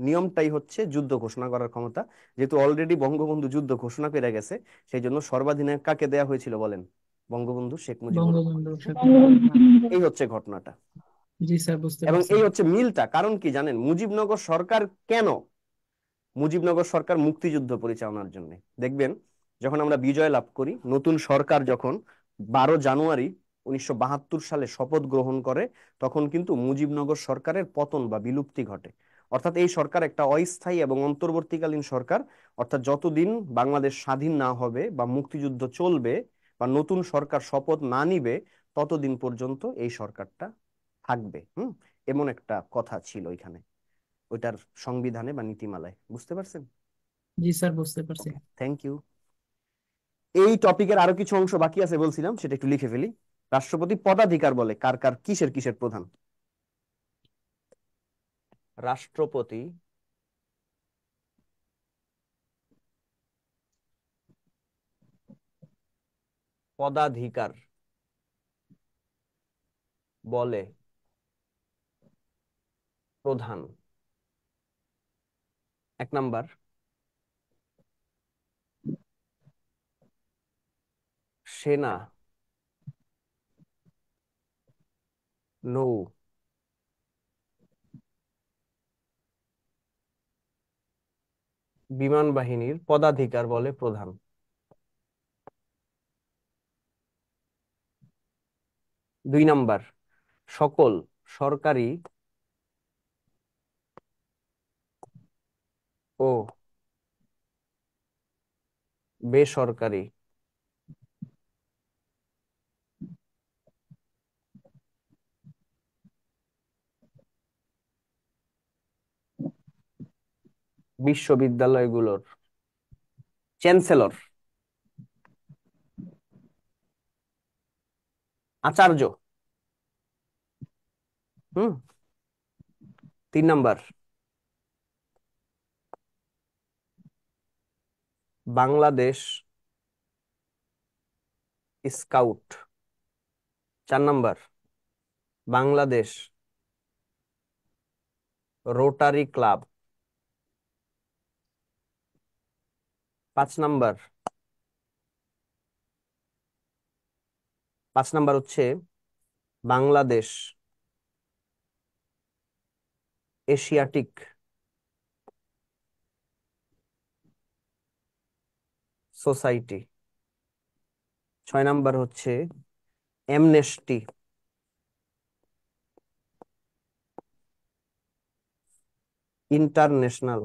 নিয়মটাই হচ্ছে যুদ্ধ ঘোষণা করার ক্ষমতা, যেহেতু অলরেডি বঙ্গবন্ধু যুদ্ধ ঘোষণা করে গেছে, সেই জন্য সর্বাধিনায়ক কাকে দেয়া হয়েছিল বলেন? বঙ্গবন্ধু শেখ মুজিবুর রহমান। বঙ্গবন্ধু শেখ মুজিবুর বঙ্গবন্ধু শেখ রহমান। মুজিবুর। এই হচ্ছে ঘটনাটা। জি স্যার বুঝতে এবং পারছি। এই হচ্ছে মিলটা। কারণ কি জানেন, মুজিবনগর সরকার কেন? মুজিবনগর সরকার মুক্তিযুদ্ধ পরিচালনার জন্য। দেখবেন যখন আমরা বিজয় লাভ করি, নতুন সরকার যখন 12 জানুয়ারি 1972 সালে শপথ গ্রহণ করে, তখন কিন্তু মুজিবনগর সরকারের পতন বা বিলুপ্তি ঘটে। অর্থাৎ এই সরকার একটা অস্থায়ী এবং অন্তর্বর্তীকালীন সরকার। অর্থাৎ যতদিন বাংলাদেশ স্বাধীন না হবে বা মুক্তিযুদ্ধ চলবে বা নতুন সরকার শপথ না নিবে, ততদিন পর্যন্ত এই সরকারটা থাকবে। এমন একটা কথা ছিল এখানে, ওইটার সংবিধানে বা নীতিমালায়। বুঝতে পারছেন? জি স্যার বুঝতে পারছি। Thank you. এই টপিকের আরো কিছু অংশ বাকি আছে বলছিলাম, সেটা একটু লিখে ফেলি। রাষ্ট্রপতি পদাধিকার বলে কার কার, কিসের কিসের প্রধান? রাষ্ট্রপতি পদাধিকার বলে প্রধান। 1 নাম্বার সেনা, নৌ, বিমান বাহিনীর পদাধিকার বলে প্রধান। 2 নাম্বার, সকল সরকারি ও বেসরকারি বিশ্ববিদ্যালয়গুলোর চ্যান্সেলর, আচার্য। হুম। 3 number, Bangladesh scout. 4 number, Bangladesh rotary club. 5 number, 5 number হচ্ছে বাংলাদেশ এশিয়াটিক সোসাইটি। 6 নাম্বার হচ্ছে অ্যামনেস্টি ইন্টারন্যাশনাল।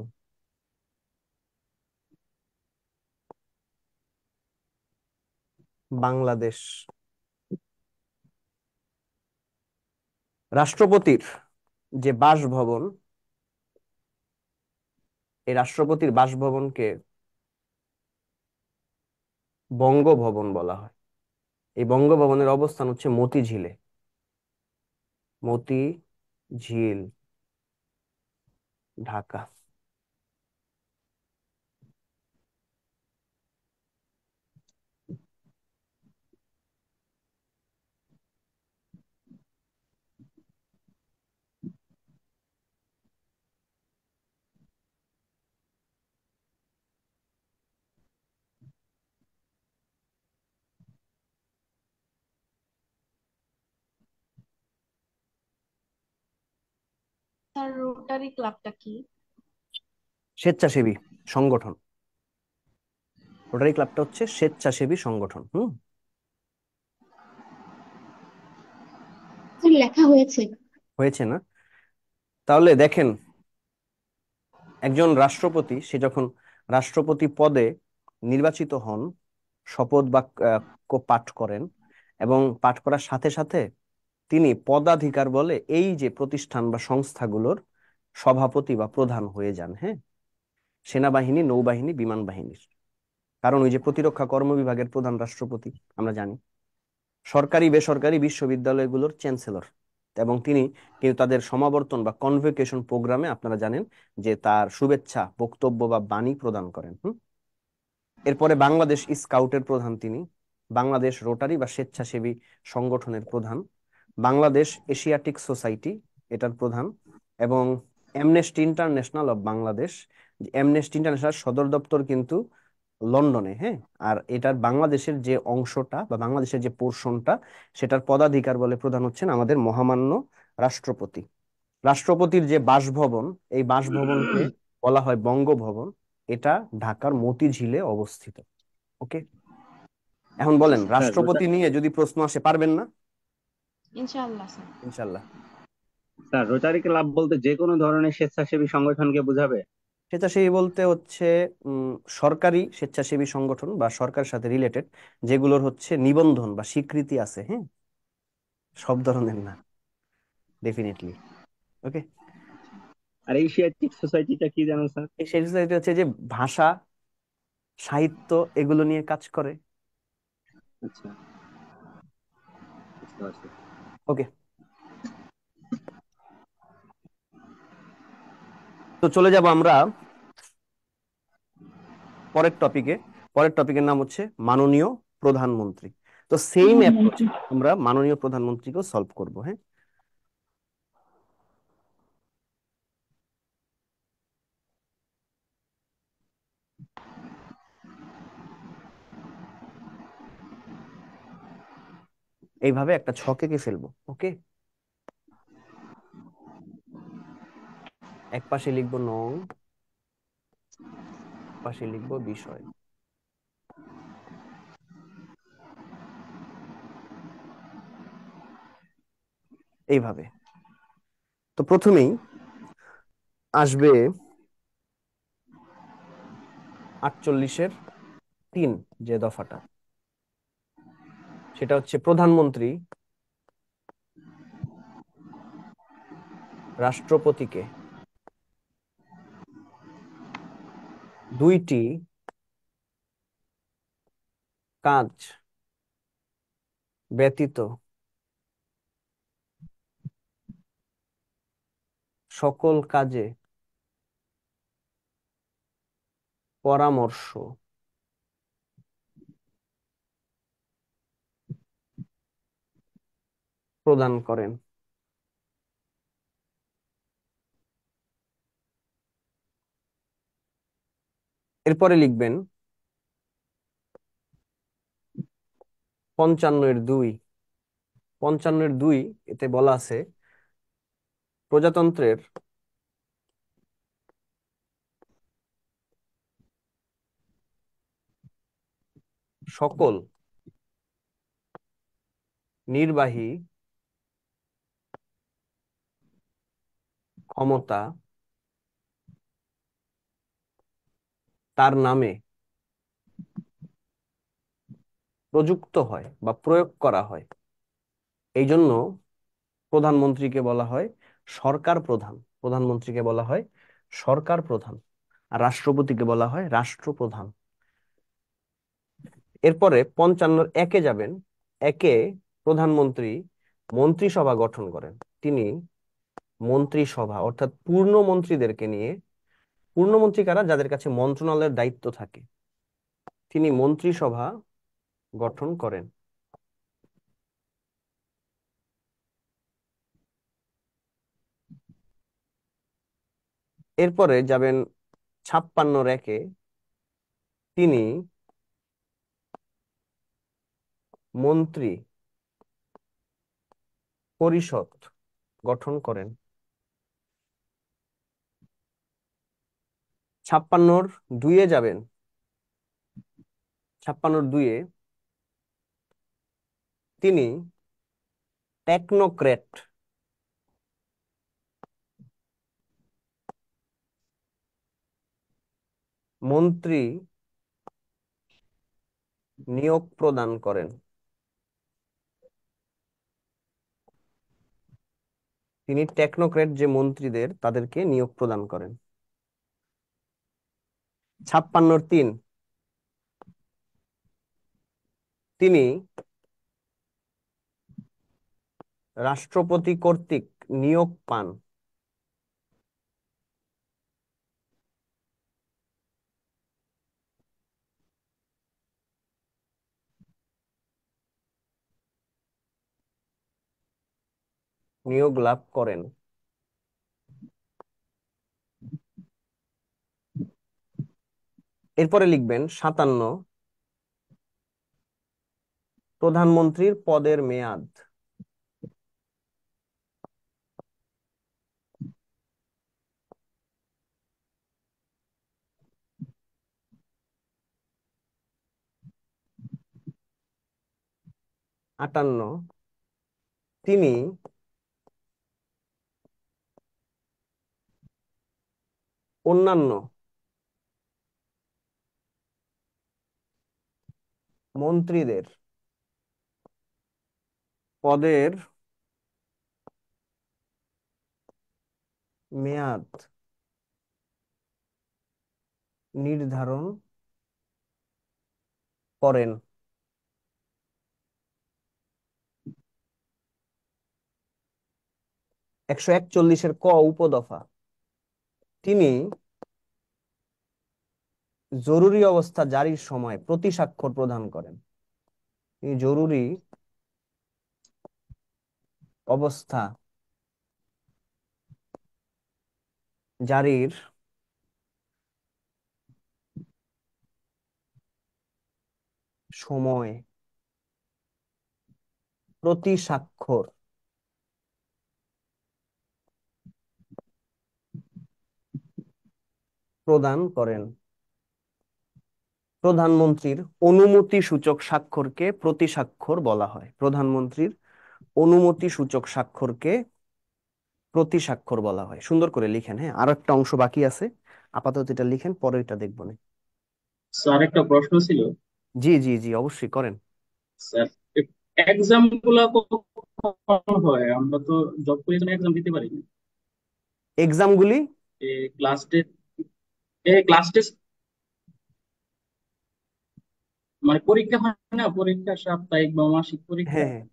বাংলাদেশ। রাষ্ট্রপতির যে বাসভবন, এই রাষ্ট্রপতির বাসভবনকে বঙ্গভবন বলা হয়। এই বঙ্গভবনের অবস্থান হচ্ছে মতিঝিলে। মতিঝিল, ঢাকা। স্যার রোটারি ক্লাবটা কি? স্বেচ্ছাসেবী সংগঠন। রোটারি ক্লাবটা হচ্ছে স্বেচ্ছাসেবী সংগঠন। লেখা হয়েছে। হয়েছে না? তাহলে দেখেন, একজন রাষ্ট্রপতি সে যখন রাষ্ট্রপতি পদে নির্বাচিত হন, শপথ বাক্য পাঠ করেন, এবং পাঠ করার সাথে সাথে তিনি পদাধিকার বলে এই যে প্রতিষ্ঠান বা সংস্থাগুলোর সভাপতি বা প্রধান হয়ে যান। হ্যাঁ, সেনাবাহিনী, নৌবাহিনী, বিমান বাহিনীর। কারণ ওই যে প্রতিরক্ষা কর্ম বিভাগের প্রধান রাষ্ট্রপতি, আমরা জানি। সরকারি বেসরকারি বিশ্ববিদ্যালয়গুলোর চ্যান্সেলর, এবং তিনি কিন্তু তাদের সমাবর্তন বা কনভোকেশন প্রোগ্রামে আপনারা জানেন যে তার শুভেচ্ছা বক্তব্য বা বাণী প্রদান করেন। এরপরে বাংলাদেশ স্কাউটের প্রধান তিনি, বাংলাদেশ রোটারি বা স্বেচ্ছাসেবী সংগঠনের প্রধান, বাংলাদেশ এশিয়াটিক সোসাইটি এটার প্রধান, এবং amnesty international of Bangladesh. Amnesty international সদর দপ্তর কিন্তু লন্ডনে। হ্যাঁ, আর এটার বাংলাদেশের যে অংশটা বা বাংলাদেশের যে পোর্শনটা, সেটার পদাধিকার বলে প্রধান হচ্ছেন আমাদের মহামান্য রাষ্ট্রপতি। রাষ্ট্রপতির যে বাসভবন, এই বাসভবনকে বলা হয় বঙ্গভবন। এটা ঢাকার মতিঝিলে অবস্থিত। ওকে, এখন আচ্ছা বলেন স্যার। রাষ্ট্রপতি নিয়ে যদি প্রশ্ন আসে, পারবেন না? ইনশাআল্লাহ স্যার। ইনশাল্লাহ। স্যার রোটারি ক্লাব বলতে যে কোনো ধরনের স্বেচ্ছাসেবী সংগঠনকে বোঝাবে? স্বেচ্ছাসেবী বলতে হচ্ছে সরকারি স্বেচ্ছাসেবী সংগঠন বা সরকারের সাথে রিলেটেড, যেগুলোর হচ্ছে নিবন্ধন বা স্বীকৃতি আছে। হ্যাঁ, সব ধরনের না, ডেফিনেটলি। ওকে। আর এশিয়াটিক সোসাইটিটা কি জানেন স্যার? এই সোসাইটি হচ্ছে যে ভাষা, সাহিত্য এগুলো নিয়ে কাজ করে। আচ্ছা, বুঝতে পারছি। ওকে, তো চলে যাব আমরা পরের টপিকে। পরের টপিকের নাম হচ্ছে মাননীয় প্রধানমন্ত্রী। তো সেম অ্যাপ্রোচ আমরা মাননীয় প্রধানমন্ত্রীকেও সলভ করব। হ্যাঁ, এইভাবে একটা ছক এঁকে ফেলবো। ওকে, এক পাশে লিখবো নং, পাশে লিখবো বিষয়। এইভাবে। তো প্রথমেই আসবে 48-এর 3 যে দফাটা, সেটা হচ্ছে প্রধানমন্ত্রী রাষ্ট্রপতিকে 2টি কাজ ব্যতীত সকল কাজে পরামর্শ প্রদান করেন। এরপরে লিখবেন 55-এর 2। 55-এর 2 এতে বলা আছে প্রজাতন্ত্রের সকল নির্বাহী ক্ষমতা তার নামে প্রযুক্ত হয় বা প্রয়োগ করা হয়। এই জন্য প্রধানমন্ত্রীকে বলা হয় সরকার প্রধান, প্রধানমন্ত্রীকে বলা হয় সরকার প্রধান, আর রাষ্ট্রপতিকে বলা হয় রাষ্ট্রপ্রধান। এরপরে 55-এর 1-এ যাবেন। 1-এ প্রধানমন্ত্রী মন্ত্রিসভা গঠন করেন। তিনি মন্ত্রিসভা অর্থাৎ পূর্ণ মন্ত্রীদেরকে নিয়ে, পূর্ণমন্ত্রী কারা, যাদের কাছে মন্ত্রণালয়ের দায়িত্ব থাকে, তিনি মন্ত্রিসভা গঠন করেন। এরপরে যাবেন 56-এর 1-এ, তিনি মন্ত্রী পরিষদ গঠন করেন। 56-এর 2-এ যাবেন। 56-এর 2-এ তিনি টেকনোক্র্যাট মন্ত্রী নিয়োগ প্রদান করেন। তিনি টেকনোক্র্যাট যে মন্ত্রীদের, তাদেরকে নিয়োগ প্রদান করেন। 56-এর 3 তিনি রাষ্ট্রপতি কর্তৃক নিয়োগ পান। নিয়োগ লাভ করেন। এরপরে লিখবেন 57, প্রধানমন্ত্রীর পদের মেয়াদ। আটান্ন, তিনি অন্যান্য মন্ত্রীদের পদের মেয়াদ নির্ধারণ করেন। 141-এর উপদফা, তিনি জরুরি অবস্থা জারির সময় প্রতি স্বাক্ষর প্রদান করেন। তিনি জরুরি অবস্থা জারির সময় প্রতি স্বাক্ষর প্রদান করেন। প্রধানমন্ত্রীর অনুমতি সূচক স্বাক্ষরকে প্রতি স্বাক্ষর বলা হয়। প্রধানমন্ত্রীর অনুমতি সূচক স্বাক্ষরকে প্রতি স্বাক্ষর বলা হয়। সুন্দর করে লিখেন। হ্যাঁ, আরো একটা অংশ বাকি আছে, আপাতত এটা লিখেন, পরে এটা দেখবো না। স্যার একটা প্রশ্ন ছিল। জি জি জি, অবশ্যই করেন। স্যার এক্সাম গুলা কখন হয়? আমরা তো জব করি, এক্সাম দিতে পারি না। এক্সামগুলি ক্লাস টেস্ট, ক্লাস টেস্ট মানে পরীক্ষা হয় না, পরীক্ষা সাপ্তাহিক বা মাসিক পরীক্ষা, হ্যাঁ হ্যাঁ।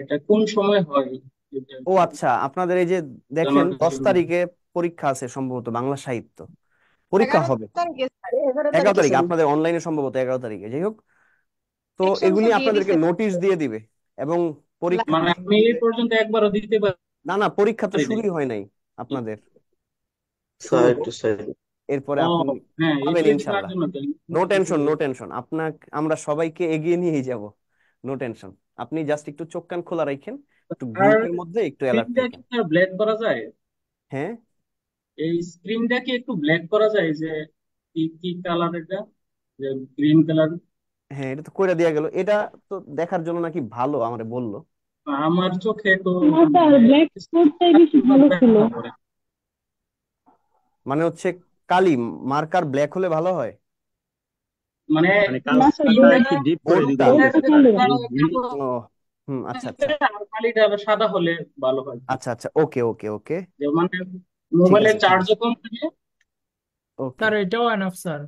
এটা কোন সময় হয়? এটা ও একটু আচ্ছা, আপনাদের এই যে দেখেন জানার 10 জন্য। তারিখে পরীক্ষা আছে সম্ভবত, বাংলা সাহিত্য পরীক্ষা 11 হবে। তারিখে স্যার। 11 তারিখে স্যার। আপনাদের অনলাইনে সম্ভবত 11 তারিখে, যাই হোক। তো সেকশন এগুলি তো দিয়ে আপনাদেরকে দিছে নোটিশ দিয়ে দিবে এবং পরীক্ষা মানে আমি এই পর্যন্ত একবারও দিতে না না, পরীক্ষা তো পারি নাই। শুরুই হয় নাই আপনাদের, শুরু স্যার হবে। একটু সাইড। এরপরে ও আপনি হ্যাঁ, পাবেন এটাই জানার ইনশাল্লাহ। জন্য তো নো টেনশন, নো টেনশন, আপনাকে আমরা সবাইকে এগিয়ে নিয়ে যাব। নো টেনশন, আপনি জাস্ট একটু চোখ কান খোলা রাখেন, একটু আর গ্রুপের মধ্যে একটু অ্যালার্ট স্ক্রিনটা কি থাকেন। স্যার ব্ল্যাক করা যায়? হ্যাঁ এই স্ক্রিনটা কি একটু ব্ল্যাক করা যায়? যে কি কি কালার এটা, যে গ্রিন কালার? হ্যাঁ, এটা তো কইরা দেয়া গেল। এটা তো দেখার জন্য নাকি ভালো আমারে বললো। আমার চোখে তো না স্যার, ব্ল্যাক কোডটাই বেশি ভালো ছিল। দেখা পড়ে। মানে হচ্ছে কালি মার্কার ব্ল্যাক হলে ভালো হয়। মানে মানে না স্যার, কালারটা একটু ডিপ করে দিতে বোর্ডটা বলতেছে স্যার। ভালো। ও, হুম, আচ্ছা আচ্ছা আর কালিটা সাদা হলে ভালো হয়। আচ্ছা আচ্ছা, ওকে ওকে ওকে, যে মানে ঠিক মোবাইলের আছে ঠিক আছে, চার্জও কম থাকে। ওকে স্যার এটাও এনাফ স্যার।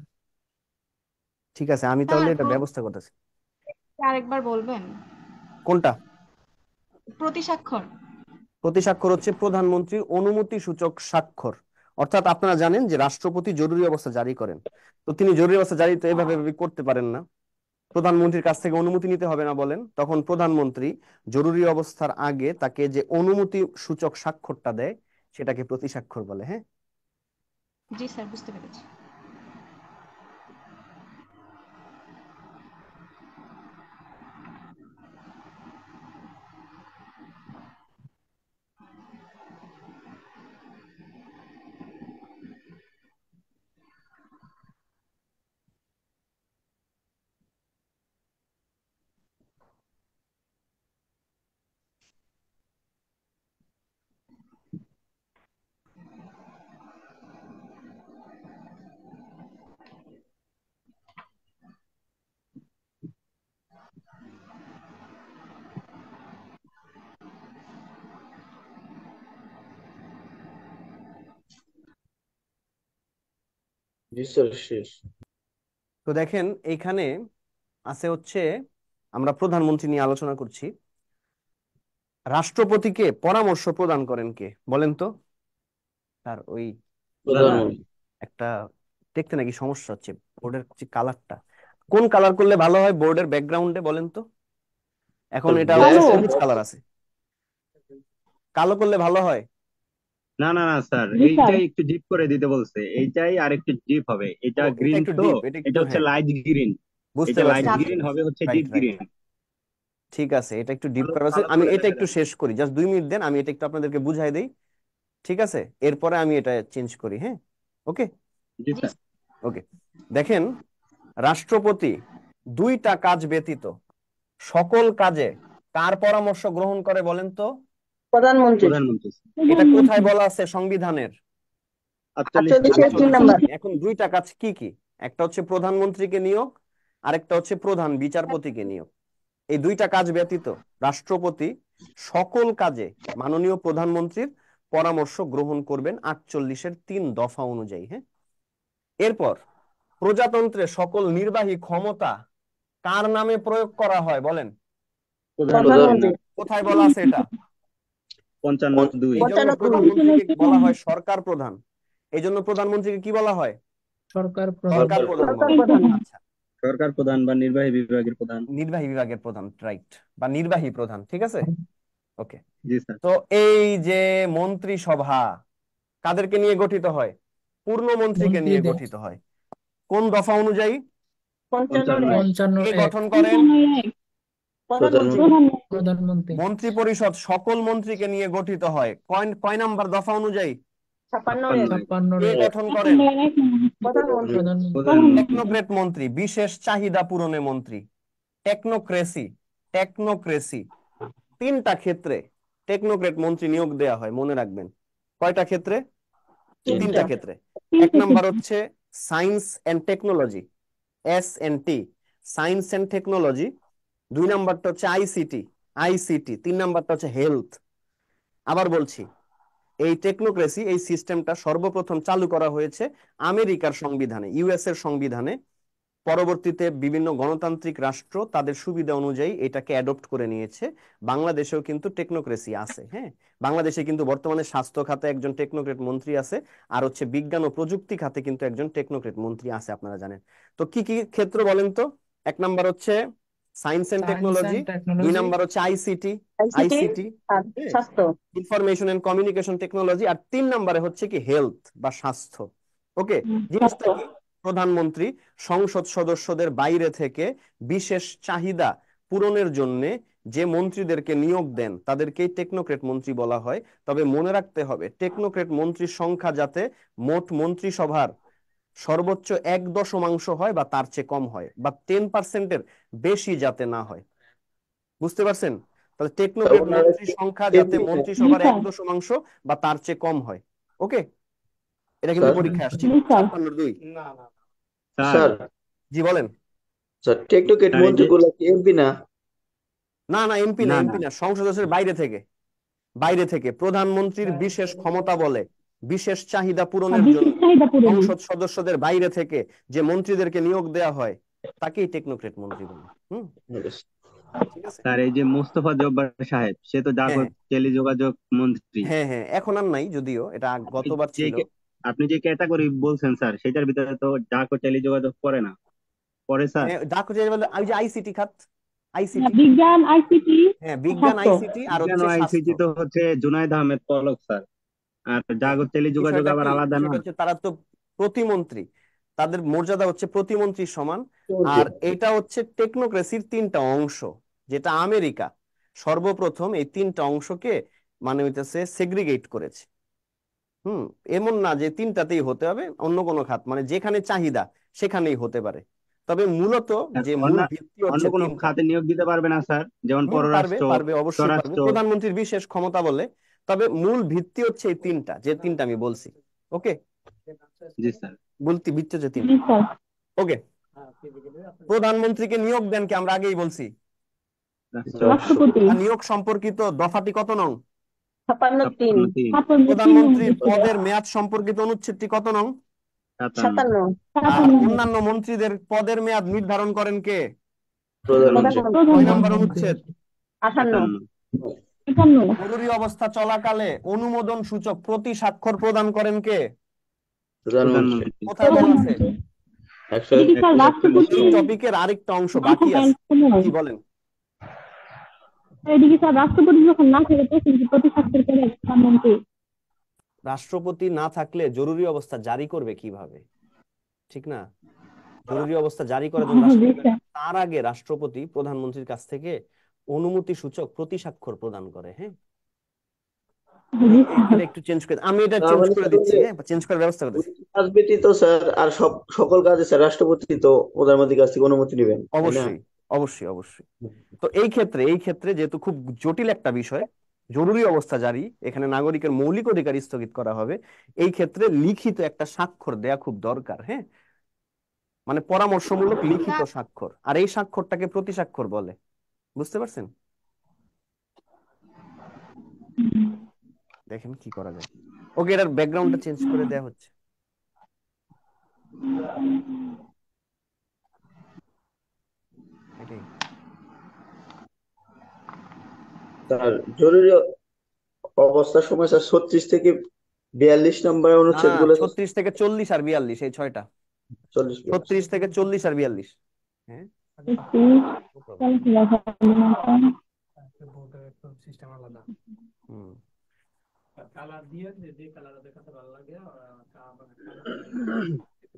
ঠিক আছে, আমি তাহলে স্যার এটা ব্যবস্থা করতেছি। আরেকবার বলবেন? কোনটা? প্রতি স্বাক্ষর। প্রতি স্বাক্ষর হচ্ছে প্রধানমন্ত্রীর অনুমতি সূচক স্বাক্ষর। অর্থাৎ আপনারা জানেন যে রাষ্ট্রপতি জরুরি অবস্থা জারি করেন, তো তিনি জরুরি অবস্থা জারি তো এভাবে এভাবে করতে পারেন না, প্রধানমন্ত্রীর কাছ থেকে অনুমতি নিতে হবে না বলেন, তখন প্রধানমন্ত্রী জরুরি অবস্থার আগে তাকে যে অনুমতি সূচক স্বাক্ষরটা দেয় সেটাকে প্রতি স্বাক্ষর বলে। হ্যাঁ, জি স্যার, বুঝতে পেরেছি। জি স্যার শেষ। তো দেখেন এইখানে আছে হচ্ছে, আমরা প্রধানমন্ত্রী নিয়ে আলোচনা করছি। রাষ্ট্রপতিকে পরামর্শ প্রদান করেন কে বলেন তো? তার ওই না, প্রধানমন্ত্রী। একটা দেখতে নাকি সমস্যা হচ্ছে, বোর্ডের যে কালারটা কোন কালার করলে ভালো হয় বোর্ডের ব্যাকগ্রাউন্ডে বলেন তো? এখন স্যার এটা হচ্ছে ব্ল্যাক। সবুজ কালার আছে, কালো করলে ভালো হয়? না না না স্যার, জি স্যার। এইটাই একটু ডিপ করে দিতে বলছে, এইটাই আর একটু ডিপ হবে। ও, এটা এটা গ্রিন একটু তো, ডিপ, এটা এটা একটু, হচ্ছে হ্যাঁ লাইট গ্রিন। বুঝতে এটা পারছি লাইট বুঝতে গ্রিন পারছি, হবে হচ্ছে রাইট ডিপ রাইট, গ্রিন। ঠিক আছে, এটা একটু ডিপ কালো করা আছে। কালো আমি করলে এটা দেখা একটু যাবে। শেষ করি, জাস্ট 2 মিনিট দেন, আমি এটা একটু আপনাদেরকে বুঝাই দেই, ঠিক আছে? এরপরে আমি এটা চেঞ্জ করি। হ্যাঁ, ওকে জি জি স্যার। ওকে। দেখেন, রাষ্ট্রপতি 2টা কাজ ব্যতীত সকল কাজে কার পরামর্শ গ্রহণ করে বলেন তো? প্রধানমন্ত্রী। প্রধানমন্ত্রী। এটা কোথায় প্রধানমন্ত্রী। বলা আছে সংবিধানের? 48 48-এর 3 48 নাম্বার। এখন 2টা কাজ কি কি? একটা হচ্ছে প্রধানমন্ত্রীকে নিয়োগ, আরেকটা হচ্ছে প্রধান বিচারপতিকে নিয়োগ। এই 2টা কাজ ব্যতীত রাষ্ট্রপতি সকল কাজে মাননীয় প্রধানমন্ত্রীর পরামর্শ গ্রহণ করবেন 48-এর 3 দফা অনুযায়ী। হ্যাঁ, এরপর প্রজাতন্ত্রে সকল নির্বাহী ক্ষমতা কার নামে প্রয়োগ করা হয় বলেন? প্রধানমন্ত্রীর প্রধানমন্ত্রী। নাম। কোথায় বলা আছে এটা? 55(2)। এই জন্য 55 প্রধানমন্ত্রীকে বলা হয় সরকার প্রধান। এই জন্য প্রধানমন্ত্রীকে কি বলা হয়? সরকার প্রধান। সরকার প্রধান সরকার বলা হয়। প্রধান। আচ্ছা, সরকার প্রধান বা নির্বাহী বিভাগের প্রধান। নির্বাহী বিভাগের প্রধান, রাইট, বা নির্বাহী প্রধান, ঠিক আছে, ওকে। জি স্যার। তো এই যে মন্ত্রিসভা কাদেরকে নিয়ে গঠিত হয়? পূর্ণমন্ত্রীকে নিয়ে মন্ত্রীদের। গঠিত হয়। কোন দফা অনুযায়ী? 55 55 55 কে এক। গঠন করেন? 55 এক। প্রধানমন্ত্রী। প্রধানমন্ত্রী। প্রধানমন্ত্রী। মন্ত্রী পরিষদ সকল মন্ত্রীকে নিয়ে গঠিত হয় কয় কয় নাম্বার দফা অনুযায়ী? 56 56 কে এর গঠন করেন? প্রধানমন্ত্রী। প্রধানমন্ত্রী। প্রধানমন্ত্রী। টেকনোক্রেট মন্ত্রী, বিশেষ চাহিদা পূরণে মন্ত্রী। টেকনোক্রেসি, টেকনোক্রেসি তিনটা ক্ষেত্রে টেকনোক্রেট মন্ত্রী নিয়োগ দেয়া হয়, মনে রাখবেন। কয়টা ক্ষেত্রে? তিনটা তিনটা। ক্ষেত্রে। এক নাম্বার হচ্ছে science and technology, S&T, science and technology. দুই নাম্বারটা হচ্ছে আইসিটি, আইসিটি। তিন নাম্বারটা হচ্ছে হেলথ। আবার বলছি, এই টেকনোক্রেসি, এই সিস্টেমটা সর্বপ্রথম চালু করা হয়েছে আমেরিকার সংবিধানে, ইউএস এর সংবিধানে। পরবর্তীতে বিভিন্ন গণতান্ত্রিক রাষ্ট্র তাদের সুবিধা অনুযায়ী এটাকে অ্যাডপ্ট করে নিয়েছে। বাংলাদেশেও কিন্তু টেকনোক্রেসি আছে। হ্যাঁ, বাংলাদেশে কিন্তু বর্তমানে স্বাস্থ্য খাতে একজন টেকনোক্রেট মন্ত্রী আছে, আর হচ্ছে বিজ্ঞান ও প্রযুক্তি খাতে কিন্তু একজন টেকনোক্রেট মন্ত্রী আছে, আপনারা জানেন। তো কি কি ক্ষেত্র বলেন তো? এক নাম্বার হচ্ছে science and science technology, and দুই টেকনোলজি, নাম্বার হচ্ছে আইসিটি, আইসিটি আইসিটি, আর স্বাস্থ্য। ইনফরমেশন এন্ড কমিউনিকেশন টেকনোলজি, আর তিন নম্বরে হচ্ছে কি হেলথ বা স্বাস্থ্য। ওকে, জিনিসটা কি? প্রধানমন্ত্রী সংসদ সদস্যদের বাইরে থেকে বিশেষ চাহিদা পূরণের জন্য যে মন্ত্রীদেরকে নিয়োগ দেন তাদেরকেই টেকনোক্রেট মন্ত্রী বলা হয়। তবে মনে রাখতে হবে, টেকনোক্রেট মন্ত্রীর সংখ্যা যাতে মোট মন্ত্রিসভার সর্বোচ্চ 1/10 হয় বা তার চেয়ে কম হয়, বা 10%-এর বেশি যাতে না হয়। বুঝতে পারছেন? তাহলে টেকনোক্রেট ওনারা মন্ত্রী কি সংখ্যা যাতে এমপি? মন্ত্রিসভার স্যার। 1/10 বা তার চেয়ে কম হয়। ওকে, এটা কিন্তু স্যার পরীক্ষা আসছিল। জি স্যার। 56-2। স্যার স্যার জি বলেন। স্যার টেকনোক্রেট স্যার এই যে মন্ত্রীগুলো কি এমপি না? না না, এমপি না, না না এমপি না, সংসদ সদস্যের বাইরে থেকে। বাইরে থেকে প্রধানমন্ত্রীর বিশেষ ক্ষমতা বলে বিশেষ চাহিদা পূরণের বিশেষ জন্য চাহিদা পূরণ। সংসদ সদস্যদের বাইরে থেকে যে মন্ত্রীদেরকে নিয়োগ দেওয়া হয় তাকেই টেকনোক্রেট মন্ত্রী বলে। ঠিক আছে। স্যার এই যে মোস্তফা জব্বার সাহেব, সে তো হ্যাঁ জাগো টেলিযোগাযোগ মন্ত্রী। হ্যাঁ হ্যাঁ, এখন আর নাই, যদিও এটা আপনি গতবার যে ছিল। আপনি যে ক্যাটাগরি বলছেন স্যার, সেটার ভিতরে তো জাগো টেলিযোগাযোগ পড়ে না, পড়ে স্যার? হ্যাঁ, ডাক যে বলে, ওই যে আইসিটি খাত, আইসিটি। বিজ্ঞান, আইসিটি, হ্যাঁ, বিজ্ঞান, স্বাস্থ্য। আইসিটি আর বিজ্ঞান হচ্ছে ও স্বাস্থ্য। আইসিটি তো হচ্ছে জুনায়েদ আহমেদ পলক স্যার, আর হ্যাঁ, জাগো টেলিযোগাযোগ বিষয়টা আবার কি, আলাদা না। বিষয়টা হচ্ছে তারা তো প্রতিমন্ত্রী, তাদের মর্যাদা হচ্ছে প্রতিমন্ত্রীর সমান। চলছে। আর এটা হচ্ছে টেকনোক্রেসির তিনটা অংশ, যেটা আমেরিকা সর্বপ্রথম এই তিনটা অংশকে মানে হইতেছে সেগ্রিগেট করেছে। এমন না যে তিনটাতেই হতে হবে, অন্য কোনো খাত মানে যেখানে চাহিদা সেখানেই হতে পারে। তবে মূলত আর যে অন্য মূল ভিত্তি অন্য হচ্ছে কোনো তিনটা। খাতে নিয়োগ দিতে পারবে না স্যার, যেমন পারবে, পররাষ্ট্র, পারবে, অবশ্যই পারবে, স্বরাষ্ট্র? প্রধানমন্ত্রীর বিশেষ ক্ষমতা বলে। তবে মূল ভিত্তি হচ্ছে এই তিনটা, যে তিনটা আমি বলছি। ওকে, জি স্যার। বলতে ভিত্তি হচ্ছে জি তিনটা। স্যার। ওকে, প্রধানমন্ত্রীকে নিয়োগ দেন কে? আমরা আগেই বলছি। রাষ্ট্রপতি। আর নিয়োগ সম্পর্কিত দফাটি কত নং? 56 3 প্রধানমন্ত্রীর পদের মেয়াদ সম্পর্কিত অনুচ্ছেদটি কত নং? 57 আর অন্যান্য মন্ত্রীদের পদের মেয়াদ নির্ধারণ করেন কে? প্রধানমন্ত্রী। কয় নাম্বার অনুচ্ছেদ? 58 জরুরি অবস্থা চলাকালে অনুমোদন সূচক প্রতি স্বাক্ষর প্রদান করেন কে? প্রধানমন্ত্রী। প্রধানমন্ত্রী। কোথায় বলা আছে? একশো এদিকে স্যার 141 রাষ্ট্রপতি। এই ধারা। টপিকের আরেকটা অংশ না বাকি থাকা আছে। সময়। কি বলেন? এদিকে স্যার রাষ্ট্রপতি যখন না থাকে তখন কি প্রতি স্বাক্ষর করে প্রধানমন্ত্রী? রাষ্ট্রপতি না থাকলে জরুরি অবস্থা জারি করবে কিভাবে? ঠিক না? জরুরি অবস্থা জারি করার জন্য জি রাষ্ট্রপতি, স্যার। তার আগে রাষ্ট্রপতি প্রধানমন্ত্রীর কাছ থেকে অনুমতি সূচক প্রতি স্বাক্ষর প্রদান করে। হ্যাঁ, জি স্যার। এটা একটু চেঞ্জ করে, আমি এটা তার চেঞ্জ মানে করে স্যার দিচ্ছি। হ্যাঁ, চেঞ্জ করার ব্যবস্থা করতেছি। কাজ ব্যতীত স্যার আর সকল কাজে স্যার রাষ্ট্রপতি তো প্রধানমন্ত্রীর কাছ থেকে অনুমতি নেবেন, তাই না? অবশ্যই, অবশ্যই, অবশ্যই। তো এই ক্ষেত্রে যেহেতু খুব জটিল একটা বিষয়, জরুরি অবস্থা জারি, এখানে নাগরিকের মৌলিক অধিকার স্থগিত করা হবে, এই ক্ষেত্রে লিখিত একটা স্বাক্ষর দেয়া খুব দরকার। হ্যাঁ, মানে পরামর্শমূলক লিখিত স্বাক্ষর, আর এই স্বাক্ষরটাকে প্রতি স্বাক্ষর বলে। বুঝতে পারছেন? দেখেন কি করা যায়। ওকে, এটার ব্যাকগ্রাউন্ডটা চেঞ্জ করে দেয়া হচ্ছে। এটাই। স্যার জরুরি অবস্থার সময় স্যার 36 থেকে 42 নম্বর না অনুচ্ছেদ না, গুলো 36 থেকে 40 আর 42, এই ছয়টা। 40 36 থেকে 40 আর 42। হ্যাঁ, হুম। কালার দিয়ে যে কালার দেখাতে ভালো লাগে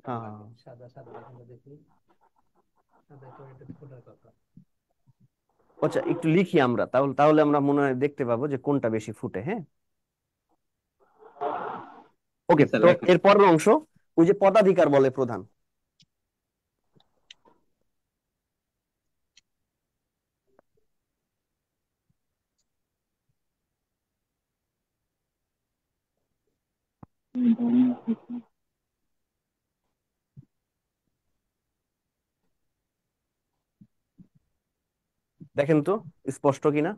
হ্যাঁ, সাদা সাদা এখানে দেখি সাদা তো এটা ফোটার কথা। আচ্ছা একটু লিখি আমরা, তাহলে তাহলে আমরা মনে হয় দেখতে পাবো যে কোনটা বেশি ফুটে। হ্যাঁ, ওকে। জি স্যার তো লেখেন। এর পরের অংশ, ওই যে পদাধিকার বলে প্রধান। দেখেন তো স্পষ্ট কিনা।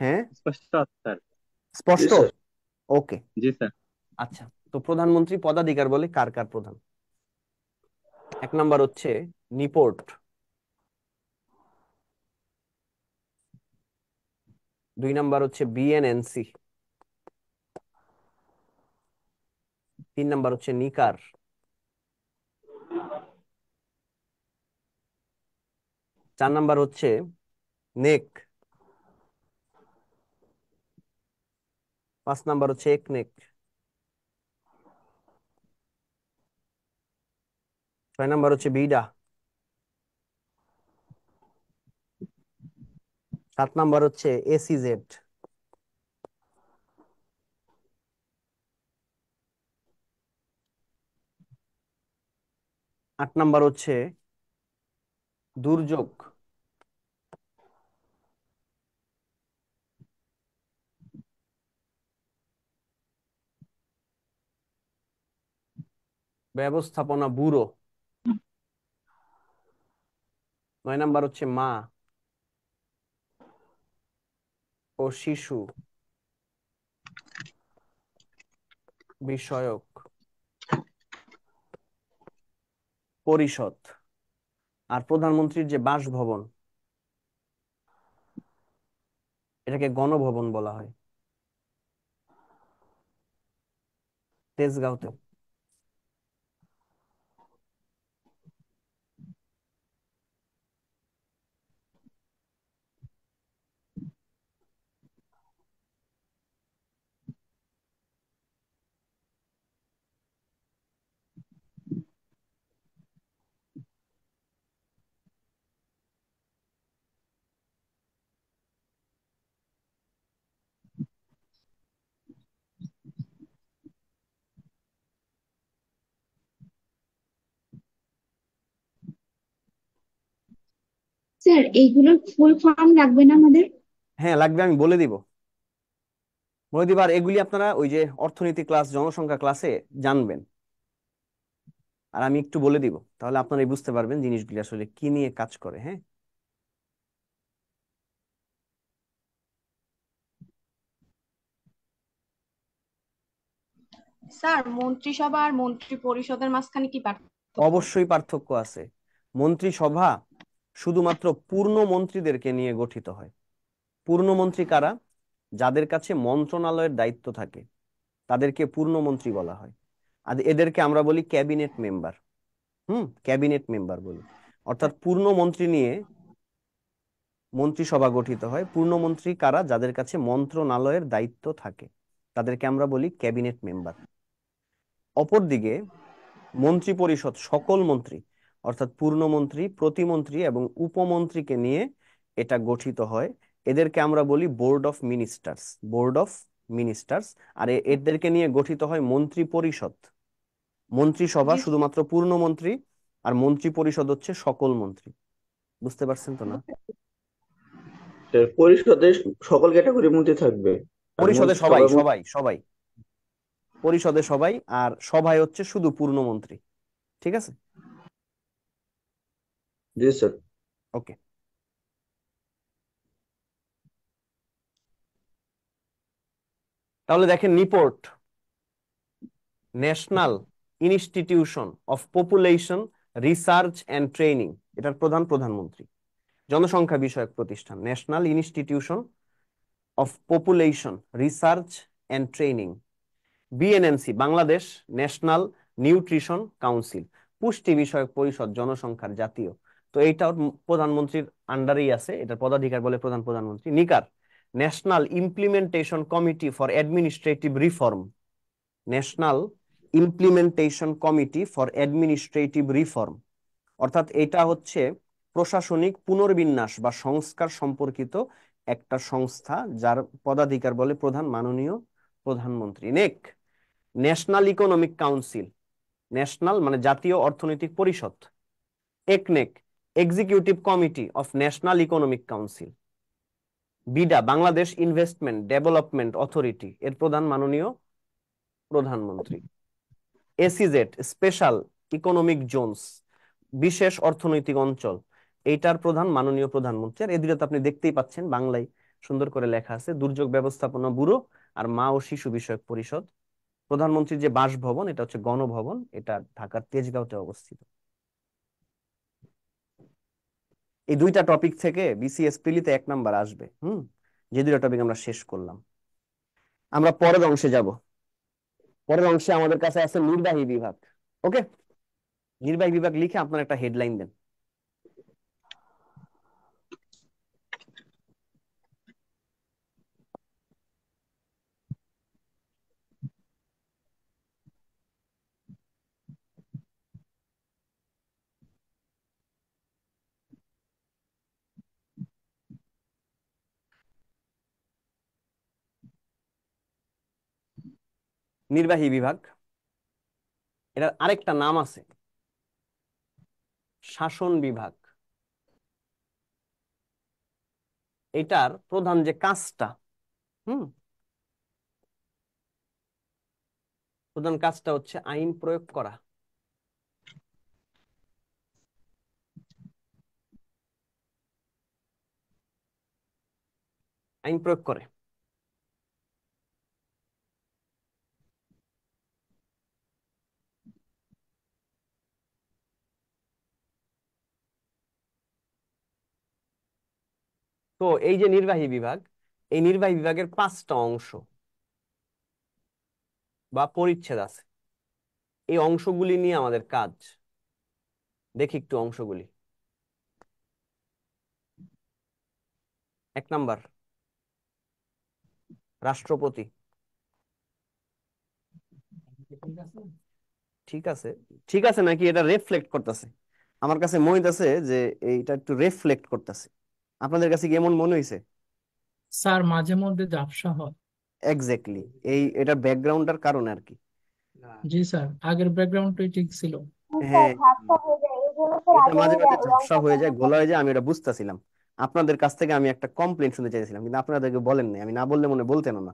হ্যাঁ, স্পষ্ট আছে স্যার। জি স্পষ্ট। স্যার। ওকে, জি স্যার। আচ্ছা। তো প্রধানমন্ত্রী পদাধিকার বলে কার কার প্রধান? এক নাম্বার হচ্ছে নিপোর্ট, দুই নাম্বার হচ্ছে বিএনএনসি, তিন নাম্বার হচ্ছে নিকার, চার নাম্বার হচ্ছে নেক, পাঁচ নাম্বার হচ্ছে একনেক, ছয় নাম্বার হচ্ছে বিডা, সাত নাম্বার হচ্ছে এসিজেড, আট নাম্বার হচ্ছে দুর্যোগ, ব্যবস্থাপনা ব্যুরো, নয় নাম্বার হচ্ছে মা ও শিশু বিষয়ক পরিষদ। আর প্রধানমন্ত্রীর যে বাসভবন, এটাকে গণভবন বলা হয়, তেজগাঁওতে। স্যার এইগুলোর ফুল ফর্ম লাগবে না আমাদের? হ্যাঁ লাগবে, আমি বলে দিব। আর এগুলি আপনারা ওই যে অর্থনীতি ক্লাস, জনসংখ্যা ক্লাসে জানবেন। আর আমি একটু বলে দিব, তাহলে আপনারাই বুঝতে পারবেন জিনিসগুলি আসলে কি নিয়ে কাজ করে। হ্যাঁ, স্যার, মন্ত্রিসভা আর মন্ত্রী পরিষদের মাঝখানে কি পার্থক্য? অবশ্যই পার্থক্য আছে। মন্ত্রিসভা শুধুমাত্র পূর্ণ মন্ত্রীদেরকে নিয়ে গঠিত হয়। পূর্ণমন্ত্রী কারা? যাদের কাছে মন্ত্রণালয়ের দায়িত্ব থাকে, তাদেরকে পূর্ণমন্ত্রী বলা হয়। আর এদেরকে আমরা বলি ক্যাবিনেট মেম্বার। ক্যাবিনেট মেম্বার বলি। অর্থাৎ পূর্ণমন্ত্রী নিয়ে মন্ত্রিসভা গঠিত হয়। পূর্ণমন্ত্রী কারা? যাদের কাছে মন্ত্রণালয়ের দায়িত্ব থাকে, তাদেরকে আমরা বলি ক্যাবিনেট মেম্বার। অপরদিকে মন্ত্রী পরিষদ সকল মন্ত্রী, অর্থাৎ পূর্ণমন্ত্রী, প্রতিমন্ত্রী এবং উপমন্ত্রীকে নিয়ে এটা গঠিত হয়। এদেরকে আমরা বলি board of ministers. Board of ministers. আর এদেরকে নিয়ে গঠিত হয় মন্ত্রী পরিষদ। মন্ত্রিসভা জি শুধুমাত্র পূর্ণমন্ত্রী, আর মন্ত্রী পরিষদ হচ্ছে সকল মন্ত্রী। বুঝতে পারছেন তো না? স্যার, পরিষদে সকল ক্যাটাগরির মধ্যে থাকবে, আর পরিষদে সবাই মন্ত্রিসভার মধ্যে। সবাই সবাই পরিষদে সবাই, আর সভায় হচ্ছে শুধু পূর্ণমন্ত্রী। ঠিক আছে, জি স্যার। ওকে। তাহলে দেখেন, NIPORT, national institution of population research and training, এটার প্রধান প্রধানমন্ত্রী। জনসংখ্যা বিষয়ক প্রতিষ্ঠান, national institution of population research and training. BNNC, Bangladesh national nutrition council, পুষ্টি বিষয়ক পরিষদ, জনসংখ্যার জাতীয়। তো এইটাও প্রধানমন্ত্রীর আন্ডারেই আছে, এটার পদাধিকার বলে প্রধান প্রধানমন্ত্রী। NICAR, national implementation committee for administrative reform. National implementation committee for administrative reform, অর্থাৎ এটা হচ্ছে প্রশাসনিক পুনর্বিন্যাস বা সংস্কার সম্পর্কিত একটা সংস্থা, যার পদাধিকার বলে প্রধান মাননীয় প্রধানমন্ত্রী। নেক, ন্যাশনাল ইকোনমিক কাউন্সিল, ন্যাশনাল মানে জাতীয় অর্থনৈতিক পরিষদ। একনেক, executive committee of national economic council. BIDA, Bangladesh investment development authority, এর প্রধান মাননীয় প্রধানমন্ত্রী। এসিজেড, স্পেশাল ইকোনমিক জোনস, বিশেষ অর্থনৈতিক অঞ্চল, এইটার প্রধান মাননীয় প্রধানমন্ত্রী। আর এই দুটো আপনি দেখতেই পাচ্ছেন, বাংলায় সুন্দর করে লেখা আছে, দুর্যোগ ব্যবস্থাপনা ব্যুরো আর মা ও শিশু বিষয়ক পরিষদ। প্রধানমন্ত্রীর যে বাসভবন, এটা হচ্ছে গণভবন, এটা ঢাকার তেজগাঁওতে অবস্থিত। এই দুইটা টপিক থেকে বিসিএস প্রিলিতে 1 নাম্বার আসবে। যে দুইটা টপিক আমরা শেষ করলাম, আমরা পরের অংশে যাব। পরের অংশে আমাদের কাছে আছে নির্বাহী বিভাগ। ওকে, নির্বাহী বিভাগ লিখে আপনার একটা হেডলাইন দেন। নির্বাহী বিভাগ, এটার আরেকটা নাম আছে, শাসন বিভাগ। এটার প্রধান যে কাজটা, হুম প্রধান কাজটা হচ্ছে আইন প্রয়োগ করা। আইন প্রয়োগ করে। তো এই যে নির্বাহী বিভাগ, এই নির্বাহী বিভাগের 5টা অংশ বা পরিচ্ছেদ আছে। এই অংশগুলি নিয়ে আমাদের কাজ। দেখি একটু অংশগুলি। 1 নাম্বার, রাষ্ট্রপতি। ঠিক আছে, ঠিক আছে নাকি এটা রিফ্লেক্ট করতেছে? আমার কাছে মনে হইতাছে যে এইটা একটু রিফ্লেক্ট করতেছে। আপনাদের কাছে কি এমন মনে হইছে? স্যার মাঝে মধ্যে ঝাপসা হয়। এক্স্যাক্টলি, এটা ব্যাকগ্রাউন্ডের কারণে আর কি। জি স্যার, আগের ব্যাকগ্রাউন্ডটাই ঠিক ছিল। হ্যাঁ, ঝাপসা হয়ে যায় এই জন্য স্যার এটা আগে মাঝে মাঝে ঝাপসা রংটা হয়ে যায়, কেমন গোলা হয়ে যায়, আমি এটা বুঝতেছিলাম। আপনাদের কাছ থেকে আমি একটা কমপ্লেন শুনতে চাইছিলাম, কিন্তু আপনাদেরকে বলেন নাই। আমি না বললে মনে বলতেন না।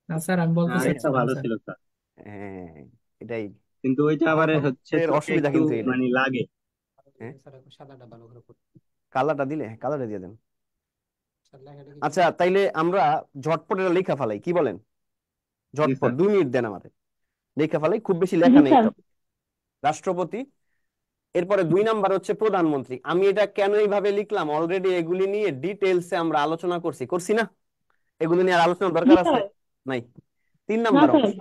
না স্যার, আমি বলতে আগেরটা চাচ্ছিলাম ভালো স্যার। ছিল স্যার, হ্যাঁ, এটাই। কিন্তু ওইটা আবার হচ্ছে এর চোখে অসুবিধা একটু কিন্তু এটাই। মানে লাগে। হ্যাঁ, কালারটা দিলে, কালারটা দিয়ে দেন। আচ্ছা, তাইলে আমরা ঝটপট এটা লেখা ফেলাই, কি বলেন? জি ঝটপট স্যার। 2 মিনিট দেন আমাদের, লেখা ফেলাই, খুব বেশি জি লেখা নেই স্যার। তো। রাষ্ট্রপতি, এরপরে 2 নাম্বার হচ্ছে প্রধানমন্ত্রী। আমি এটা কেন এইভাবে লিখলাম, অলরেডি এগুলি নিয়ে ডিটেইলসে আমরা আলোচনা করছি না? এগুলি নিয়ে আর আলোচনা জি দরকার আছে? স্যার। নাই। 3 না নাম্বার স্যার। অংশ,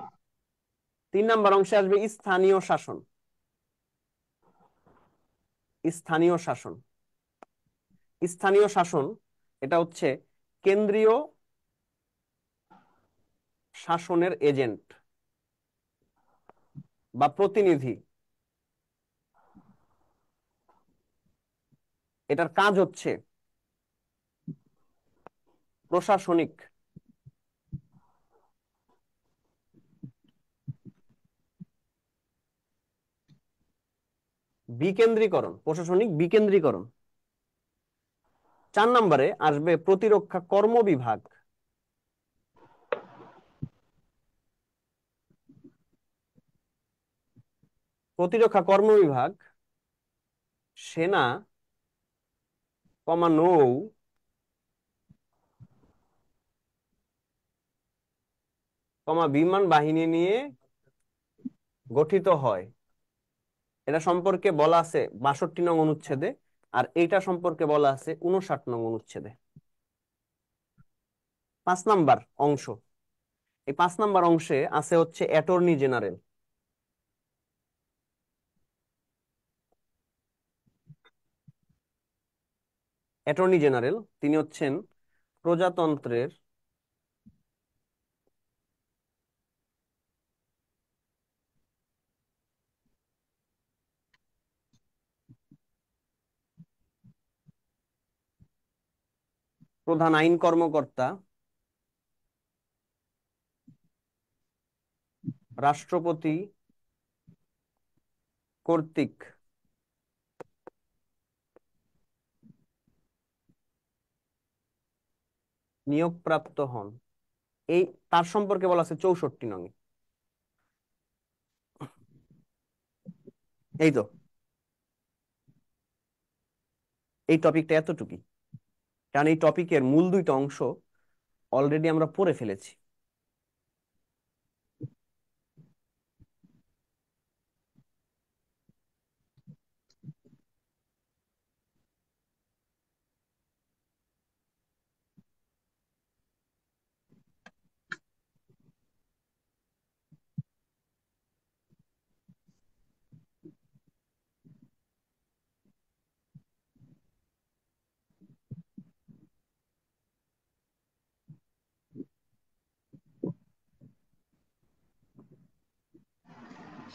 3 নাম্বার অংশে আসবে স্থানীয় শাসন। স্থানীয় শাসন, স্থানীয় শাসন, এটা হচ্ছে কেন্দ্রীয় শাসনের এজেন্ট বা প্রতিনিধি। এটার কাজ হচ্ছে প্রশাসনিক বিকেন্দ্রীকরণ, প্রশাসনিক বিকেন্দ্রীকরণ। 4 নম্বরে আসবে প্রতিরক্ষা কর্ম বিভাগ। প্রতিরক্ষা কর্ম বিভাগ সেনা, নৌ, বিমান বাহিনী নিয়ে গঠিত হয়। এটা সম্পর্কে বলা আছে 62 নং অনুচ্ছেদে, আর এইটা সম্পর্কে বলা আছে 59 নং অনুচ্ছেদে। 5 নাম্বার অংশ, এই 5 নাম্বার অংশে আছে হচ্ছে অ্যাটর্নি জেনারেল। অ্যাটর্নি জেনারেল, তিনি হচ্ছেন প্রজাতন্ত্রের প্রধান আইন কর্মকর্তা রাষ্ট্রপতি কর্তৃক নিয়োগপ্রাপ্ত হন। এই তার সম্পর্কে বলা আছে 64 নং। এই তো এই টপিকটা এতটুকুই, কারণ এই টপিকের মূল দুইটা অংশ অলরেডি আমরা পড়ে ফেলেছি।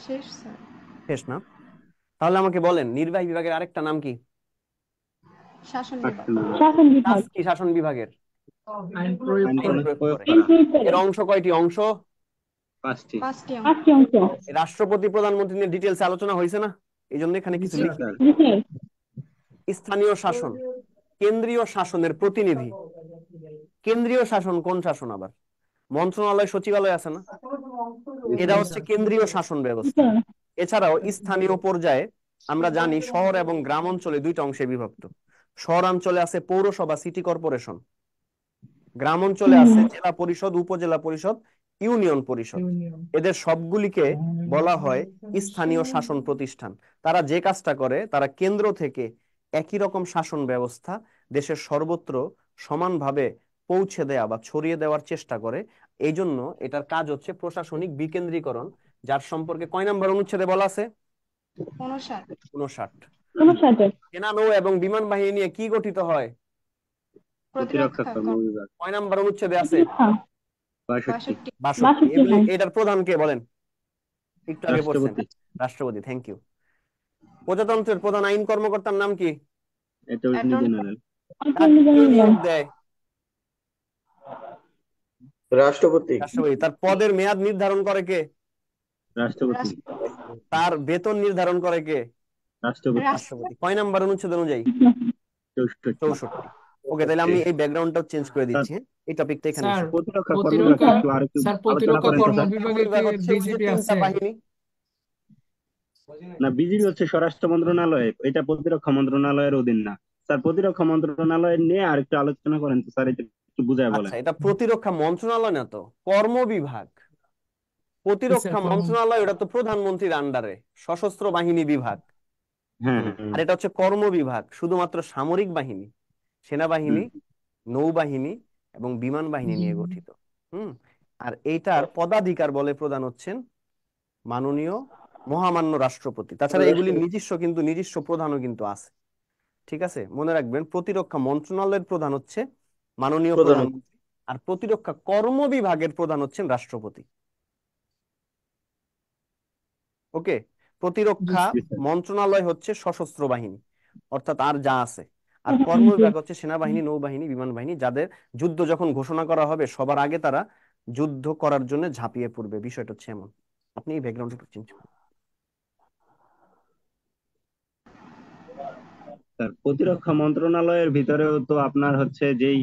শেষ স্যার। শেষ না? তাহলে আমাকে বলেন নির্বাহী বিভাগের আরেকটা নাম কি? শাসন বিভাগ। শাসন বিভাগ। কাজ কি শাসন বিভাগের? আইন প্রয়োগ আইন আইন করে। প্রয়োগ প্রয়োগ করে। আইন করা। প্রয়োগ করে। এর অংশ কয়টি? অংশ 5টি। 5টি অংশ। 5টি অংশ। এই রাষ্ট্রপতি প্রধানমন্ত্রী নিয়ে ডিটেলস আলোচনা হয়েছে না, এই জন্য এখানে কিছু জি লিখি। স্যার। জি স্যার। স্থানীয় শাসন কেন্দ্রীয় শাসনের প্রতিনিধি। কেন্দ্রীয় শাসন কোন শাসন আবার? মন্ত্রণালয় সচিবালয় আছে না, এরা হচ্ছে কেন্দ্রীয় শাসন জি ব্যবস্থা। স্যার। এছাড়াও স্থানীয় পর্যায়ে আমরা জানি শহর এবং গ্রাম অঞ্চলে দুইটা অংশে বিভক্ত। শহরাঞ্চলে আছে পৌরসভা, সিটি কর্পোরেশন। গ্রাম অঞ্চলে আছে জেলা পরিষদ, উপজেলা পরিষদ, ইউনিয়ন পরিষদ। ইউনিয়ন। এদের সবগুলিকে বলা হয় স্থানীয় শাসন প্রতিষ্ঠান। তারা যে কাজটা করে, তারা কেন্দ্র থেকে একই রকম শাসন ব্যবস্থা দেশের সর্বত্র সমানভাবে পৌঁছে দেওয়া বা ছড়িয়ে দেওয়ার চেষ্টা করে। এই জন্য এটার কাজ হচ্ছে প্রশাসনিক বিকেন্দ্রীকরণ, যার সম্পর্কে কয় নম্বর অনুচ্ছেদে বলা আছে? 59। 59। 59। সেনা, নৌ এবং বিমান বাহিনী নিয়ে কি গঠিত হয়? প্রতিরক্ষা প্রতিরক্ষা কর্মবিভাগ। কয় নম্বর অনুচ্ছেদে আছে? প্রতিরক্ষা। 62। 62। 62 এগুলি হয়। এটার প্রধান কে বলেন? একটু আগে পড়ছেন, রাষ্ট্রপতি। রাষ্ট্রপতি। Thank you. প্রজাতন্ত্রের প্রধান আইন কর্মকর্তার নাম কি? Attorney attorney general. অ্যাটর্নি কে জেনারেল। নিয়োগ দেয়? রাষ্ট্রপতি। রাষ্ট্রপতি। তার পদের মেয়াদ নির্ধারণ করে কে? রাষ্ট্রপতি। তার বেতন নির্ধারণ করে কে? রাষ্ট্রপতি। রাষ্ট্রপতি। কয় নাম্বার অনুচ্ছেদ অনুযায়ী? 64। 64। ওকে, তাহলে আমি এই ব্যাকগ্রাউন্ডটাও চেঞ্জ করে স্যার, দিচ্ছি। এই টপিকটা এখানে স্যার শেষ। প্রতিরক্ষা কর্মবিভাগ প্রতিরক্ষা একটু আর একটু স্যার আলোচনা প্রতিরক্ষা করেন তো কর্ম স্যার। বিভাগে কি বিভাগ হচ্ছে ওই যে বিজেপি তিনটা আছে? বাহিনী। না, বিজিবি হচ্ছে স্বরাষ্ট্র মন্ত্রণালয়, এটা প্রতিরক্ষা মন্ত্রণালয়ের অধীন না। স্যার, প্রতিরক্ষা মন্ত্রণালয় নিয়ে আর একটু আলোচনা করেন তো স্যার, এটা একটু বুঝায় বলেন। আচ্ছা, এটা প্রতিরক্ষা মন্ত্রণালয় না তো, কর্ম বিভাগ। প্রতিরক্ষা স্যার মন্ত্রণালয় ওটা তো প্রধানমন্ত্রীর আন্ডারে, সশস্ত্র বাহিনী বিভাগ। হ্যাঁ, আর এটা হচ্ছে কর্ম বিভাগ, শুধুমাত্র সামরিক বাহিনী, সেনাবাহিনী, নৌবাহিনী এবং বিমান বাহিনী নিয়ে গঠিত। আর এইটার পদাধিকার বলে প্রধান হচ্ছেন মাননীয় মহামান্য রাষ্ট্রপতি। তাছাড়া এগুলি নিজস্ব প্রধানও কিন্তু আছে। ঠিক আছে, মনে রাখবেন প্রতিরক্ষা মন্ত্রণালয়ের প্রধান হচ্ছে মাননীয় প্রধানমন্ত্রী, আর প্রতিরক্ষা কর্ম বিভাগের প্রধান হচ্ছেন রাষ্ট্রপতি। ওকে, প্রতিরক্ষা মন্ত্রণালয় হচ্ছে সশস্ত্র বাহিনী, অর্থাৎ আর যা আছে। আর কর্ম বিভাগ হচ্ছে সেনাবাহিনী, নৌবাহিনী, বিমান বাহিনী, যাদের যুদ্ধ যখন ঘোষণা করা হবে সবার আগে তারা যুদ্ধ করার জন্য ঝাঁপিয়ে পড়বে। বিষয়টা হচ্ছে এমন। আপনি এই ব্যাকগ্রাউন্ড একটু চেঞ্জ করুন। স্যার, প্রতিরক্ষা মন্ত্রণালয়ের ভিতরেও তো আপনার হচ্ছে যেই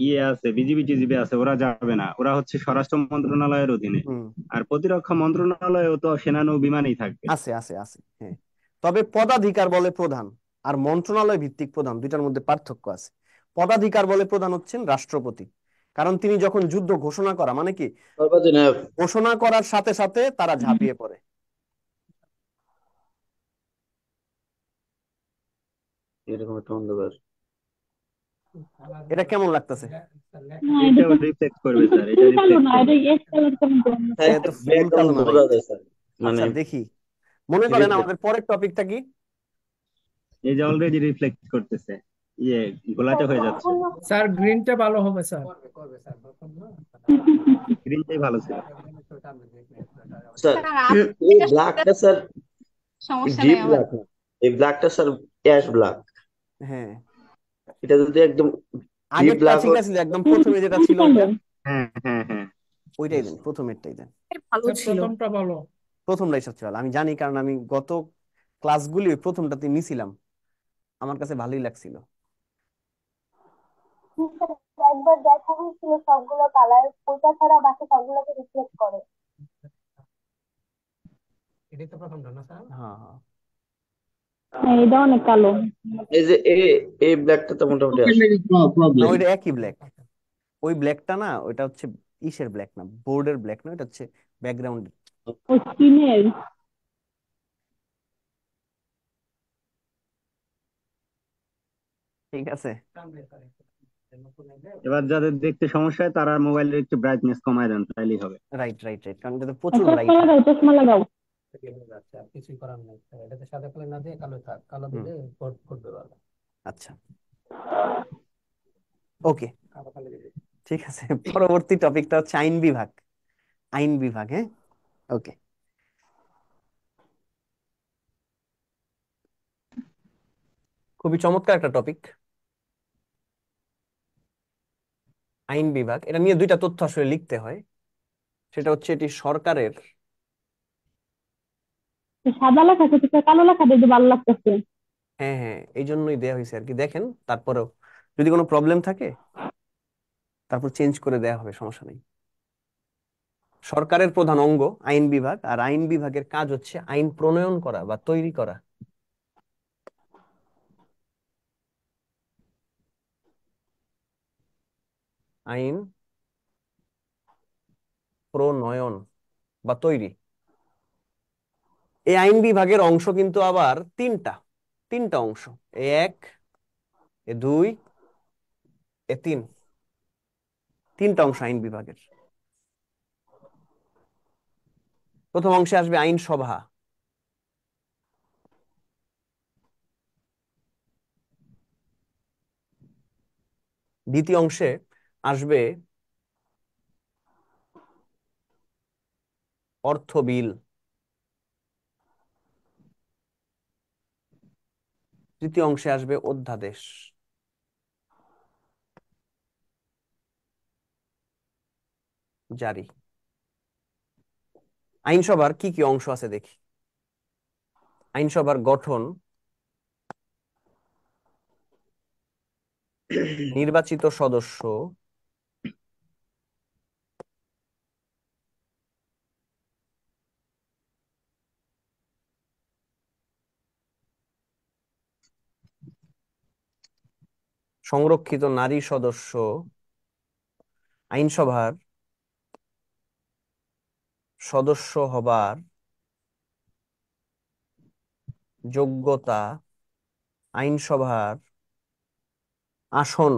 ইয়ে আছে, বিজিবি টিজিবি আছে, ওরা যাবে না, ওরা হচ্ছে স্বরাষ্ট্র মন্ত্রণালয়ের অধীনে। আর প্রতিরক্ষা মন্ত্রণালয়েও তো সেনা নৌ বিমানই থাকবে। আছে আছে আছে, হ্যাঁ। তবে পদাধিকার বলে প্রধান আর মন্ত্রণালয় ভিত্তিক প্রধান দুইটার মধ্যে পার্থক্য আছে। পদাধিকার বলে প্রধান হচ্ছেন রাষ্ট্রপতি, কারণ তিনি যখন যুদ্ধ ঘোষণা করা মানে কি, ঘোষণা করার সাথে সাথে তারা ঝাঁপিয়ে পড়ে। এরকম একটা অন্ধকার। এটা কেমন লাগতেছে? এটাও রিফ্লেক্ট করবে স্যার, এটা রিফ্লেক্ট করবে। এত ফুল কালো না ভাই। মানে আচ্ছা দেখি, মনে করেন আমাদের পরের টপিকটা কি? এই যে অলরেডি রিফ্লেক্ট করতেছে, ইয়ে ঘোলাটে হয়ে যাচ্ছে। স্যার গ্রিনটা ভালো হবে স্যার। গ্রিনটাই ভালো ছিল। স্যার এই ব্ল্যাকটা স্যার সমস্যা ডিপ নেই আমার। ব্ল্যাক না, এই ব্ল্যাকটা স্যার অ্যাশ ব্ল্যাক। হ্যাঁ, এটা যদি একদম আগেরটা ব্ল্যাক ঠিক হোল আছে, একদম প্রথমে যেটা ছিল কালো। ওইটা, হ্যাঁ হ্যাঁ হ্যাঁ। ওইটাই দেন, প্রথমেরটাই দেন। ভালো ছিল। প্রথমটা বলো। প্রথমটাই সবচেয়ে ভালো, আমি জানি, কারণ আমি গত ক্লাসগুলি ওই প্রথমটাতে নিছিলাম, আমার কাছে ভালোই লাগছিল। একবার দেখা হয়েছিল সবগুলো কালার ওটা ছাড়া বাকি সবগুলোকে রিফ্লেক্ট করে। এটাই তো প্রথমটা না স্যার? হ্যাঁ হ্যাঁ। হ্যাঁ, এটা অনেক কালো। এই যে এই ব্ল্যাকটা তো মোটামুটি আসে। না, প্রবলেম। ওইটা একই ব্ল্যাক। ওই ব্ল্যাকটা না, ওইটা হচ্ছে ইসের ব্ল্যাক না, বোর্ডের ব্ল্যাক না, ওইটা হচ্ছে ব্যাকগ্রাউন্ড। ওই স্কিনের। ঠিক আছে। এবার যাদের দেখতে সমস্যা হয় তারা মোবাইলের একটু ব্রাইটনেস কমায় দেন, তাইলেই হবে। রাইট রাইট রাইট, কারণ এটাতে প্রচুর চশমা ব্রাইট হয়। লাগাও, চশমা লাগাও। আর কিছুই করার নেই, এটাতে সাদা কালো না দিয়ে কালো থাক, কালো দিলে ফুটবে ভালো। আচ্ছা, ওকে, কালো কালো দিলে। ঠিক আছে। পরবর্তী টপিকটা হচ্ছে আইন বিভাগ। আইন বিভাগ, হ্যাঁ, ওকে। খুবই চমৎকার একটা টপিক, আইন বিভাগ। এটা নিয়ে দুইটা তথ্য আসলে লিখতে হয়, সেটা হচ্ছে এটি সরকারের, সাদা লেখা থেকে কালো লেখা দেখতে ভালো লাগতেছে। হ্যাঁ হ্যাঁ, এই জন্যই দেয়া হয়েছে আর কি। দেখেন, তারপরেও যদি কোনো প্রবলেম থাকে তারপর চেঞ্জ করে দেয়া হবে, সমস্যা নেই। সরকারের প্রধান অঙ্গ আইন বিভাগ, আর আইন বিভাগের কাজ হচ্ছে আইন প্রণয়ন করা বা তৈরি করা। আইন প্রণয়ন বা তৈরি। এই আইন বিভাগের অংশ কিন্তু আবার তিনটা, তিনটা অংশ, এ এক, এ দুই, এ তিন, তিনটা অংশ আইন বিভাগের। প্রথম অংশে আসবে আইনসভা, দ্বিতীয় অংশে আসবে অর্থ বিল, তৃতীয় অংশে আসবে অধ্যাদেশ জারি। আইনসভার কি কি অংশ আছে দেখি। আইনসভার গঠন, নির্বাচিত সদস্য, সংরক্ষিত নারী সদস্য, আইনসভার সদস্য হবার যোগ্যতা, আইনসভার আসন,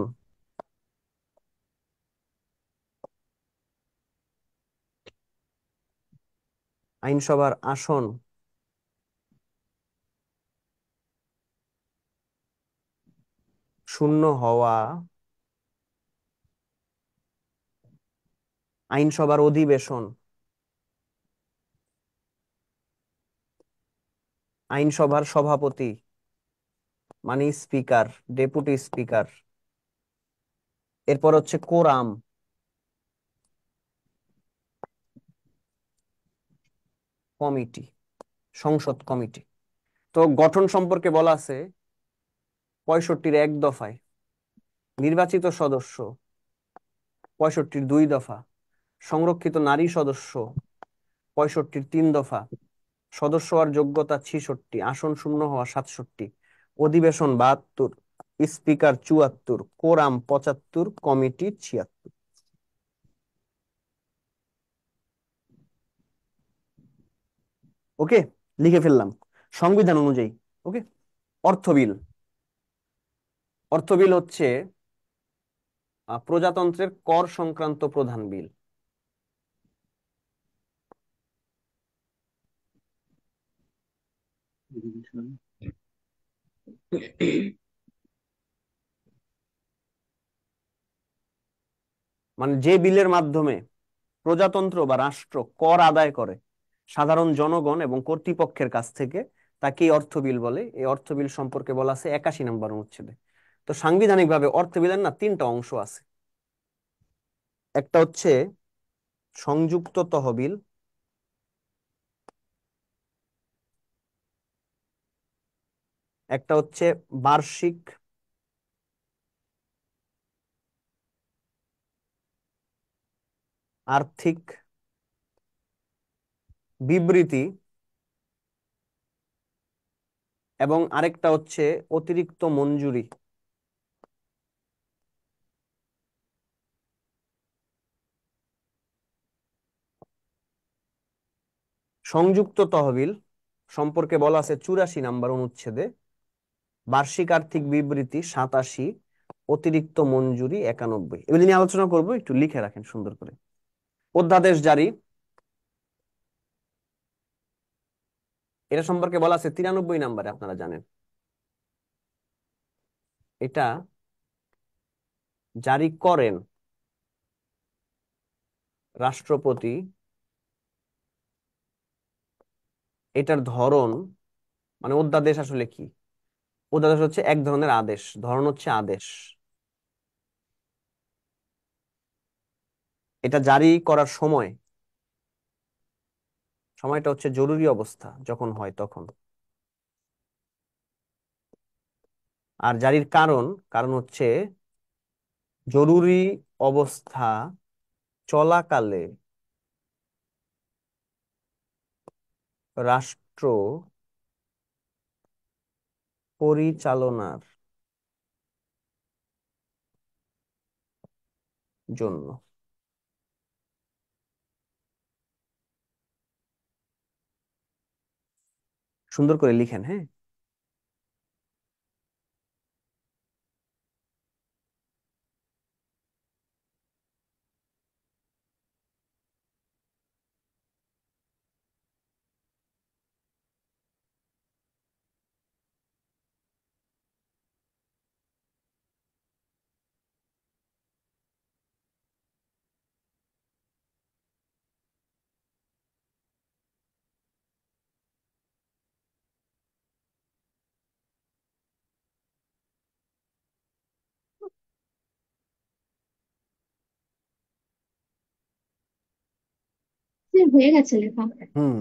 আইনসভার আসন, শূন্য হওয়া, আইনসভার অধিবেশন, আইনসভার সভাপতি মানে স্পিকার, ডেপুটি স্পিকার, এরপর হচ্ছে কোরাম, কমিটি, সংসদ কমিটি। তো গঠন সম্পর্কে বলা আছে 65-র 1 দফায়, নির্বাচিত সদস্য 65-র 2 দফা, সংরক্ষিত নারী সদস্য 65-র 3 দফা, সদস্য হওয়ার যোগ্যতা 66, আসন শূন্য হওয়া 67, অধিবেশন 72, স্পিকার 74, কোরাম 75, কমিটি 76। ওকে, লিখে ফেললাম সংবিধান অনুযায়ী। ওকে, অর্থ বিল। অর্থ বিল হচ্ছে প্রজাতন্ত্রের কর সংক্রান্ত প্রধান বিল। মানে যে বিলের মাধ্যমে প্রজাতন্ত্র বা রাষ্ট্র কর আদায় করে সাধারণ জনগণ এবং কর্তৃপক্ষের কাছ থেকে, তাকে অর্থ বিল বলে। এই অর্থ বিল সম্পর্কে বলা আছে 81 নম্বর অনুচ্ছেদে। তো তো সাংবিধানিক ভাবে অর্থ বিধান না তিনটা অংশ আছে। একটা হচ্ছে সংযুক্ত তহবিল, একটা হচ্ছে বার্ষিক আর্থিক বিবৃতি, এবং আরেকটা হচ্ছে অতিরিক্ত মঞ্জুরি। সংযুক্ত তহবিল সম্পর্কে বলা আছে 84 নম্বর অনুচ্ছেদে, বার্ষিক আর্থিক বিবৃতি 87, অতিরিক্ত মঞ্জুরি 91। এগুলি নিয়ে আলোচনা করব, একটু লিখে রাখেন সুন্দর করে। অধ্যাদেশ জারি, এটা সম্পর্কে বলা আছে 93 নম্বরে, আপনারা জানেন। এটা জারি করেন রাষ্ট্রপতি। এটার ধরন মানে অধ্যাদেশ আসলে কি? অধ্যাদেশ হচ্ছে এক ধরনের আদেশ, ধরন হচ্ছে আদেশ। এটা জারি করার সময়টা হচ্ছে জরুরি অবস্থা যখন হয় তখন। আর জারির কারণ হচ্ছে জরুরি অবস্থা চলাকালে রাষ্ট্র পরিচালনার জন্য। সুন্দর করে লিখেন, হ্যাঁ। হয়ে গেছে লেখা। হুম,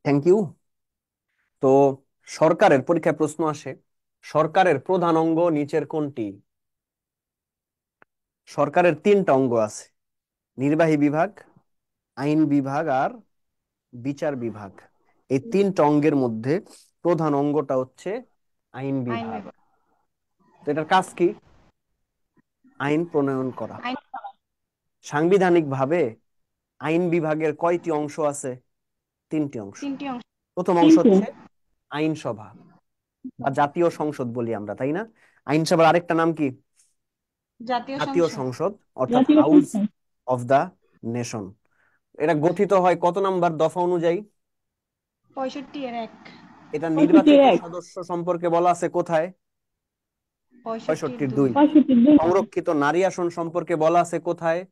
থ্যাংক ইউ। তো সরকারের পরীক্ষায় প্রশ্ন আসে, সরকারের প্রধান অঙ্গ নিচের কোনটি? সরকারের 3টা অঙ্গ আছে, নির্বাহী বিভাগ, আইন বিভাগ আর বিচার বিভাগ। এই 3টা অঙ্গের মধ্যে প্রধান অঙ্গটা হচ্ছে আইন আইন বিভাগ। বিভাগ। তো এটার কাজ কি? আইন প্রণয়ন করা। আইন সাংবিধানিক ভাবে আইন বিভাগের কয়টি অংশ আছে? 3টি অংশ। 3টি অংশ। প্রথম অংশ তিনটে। হচ্ছে আইনসভা বা জাতীয় সংসদ বলি আমরা, তাই না? আইনসভার আরেকটা নাম কি? জাতীয় জাতীয় সংসদ। সংসদ, অর্থাৎ জাতীয় হাউস সংসদ। Of the nation. এটা গঠিত হয় কত নাম্বার দফা অনুযায়ী? 65 এর 1। এটা 65 নির্বাচিত এক। সদস্য সম্পর্কে বলা আছে কোথায়? 65 এর 65-2। 2। 65 সংরক্ষিত নারী আসন সম্পর্কে বলা আছে কোথায়?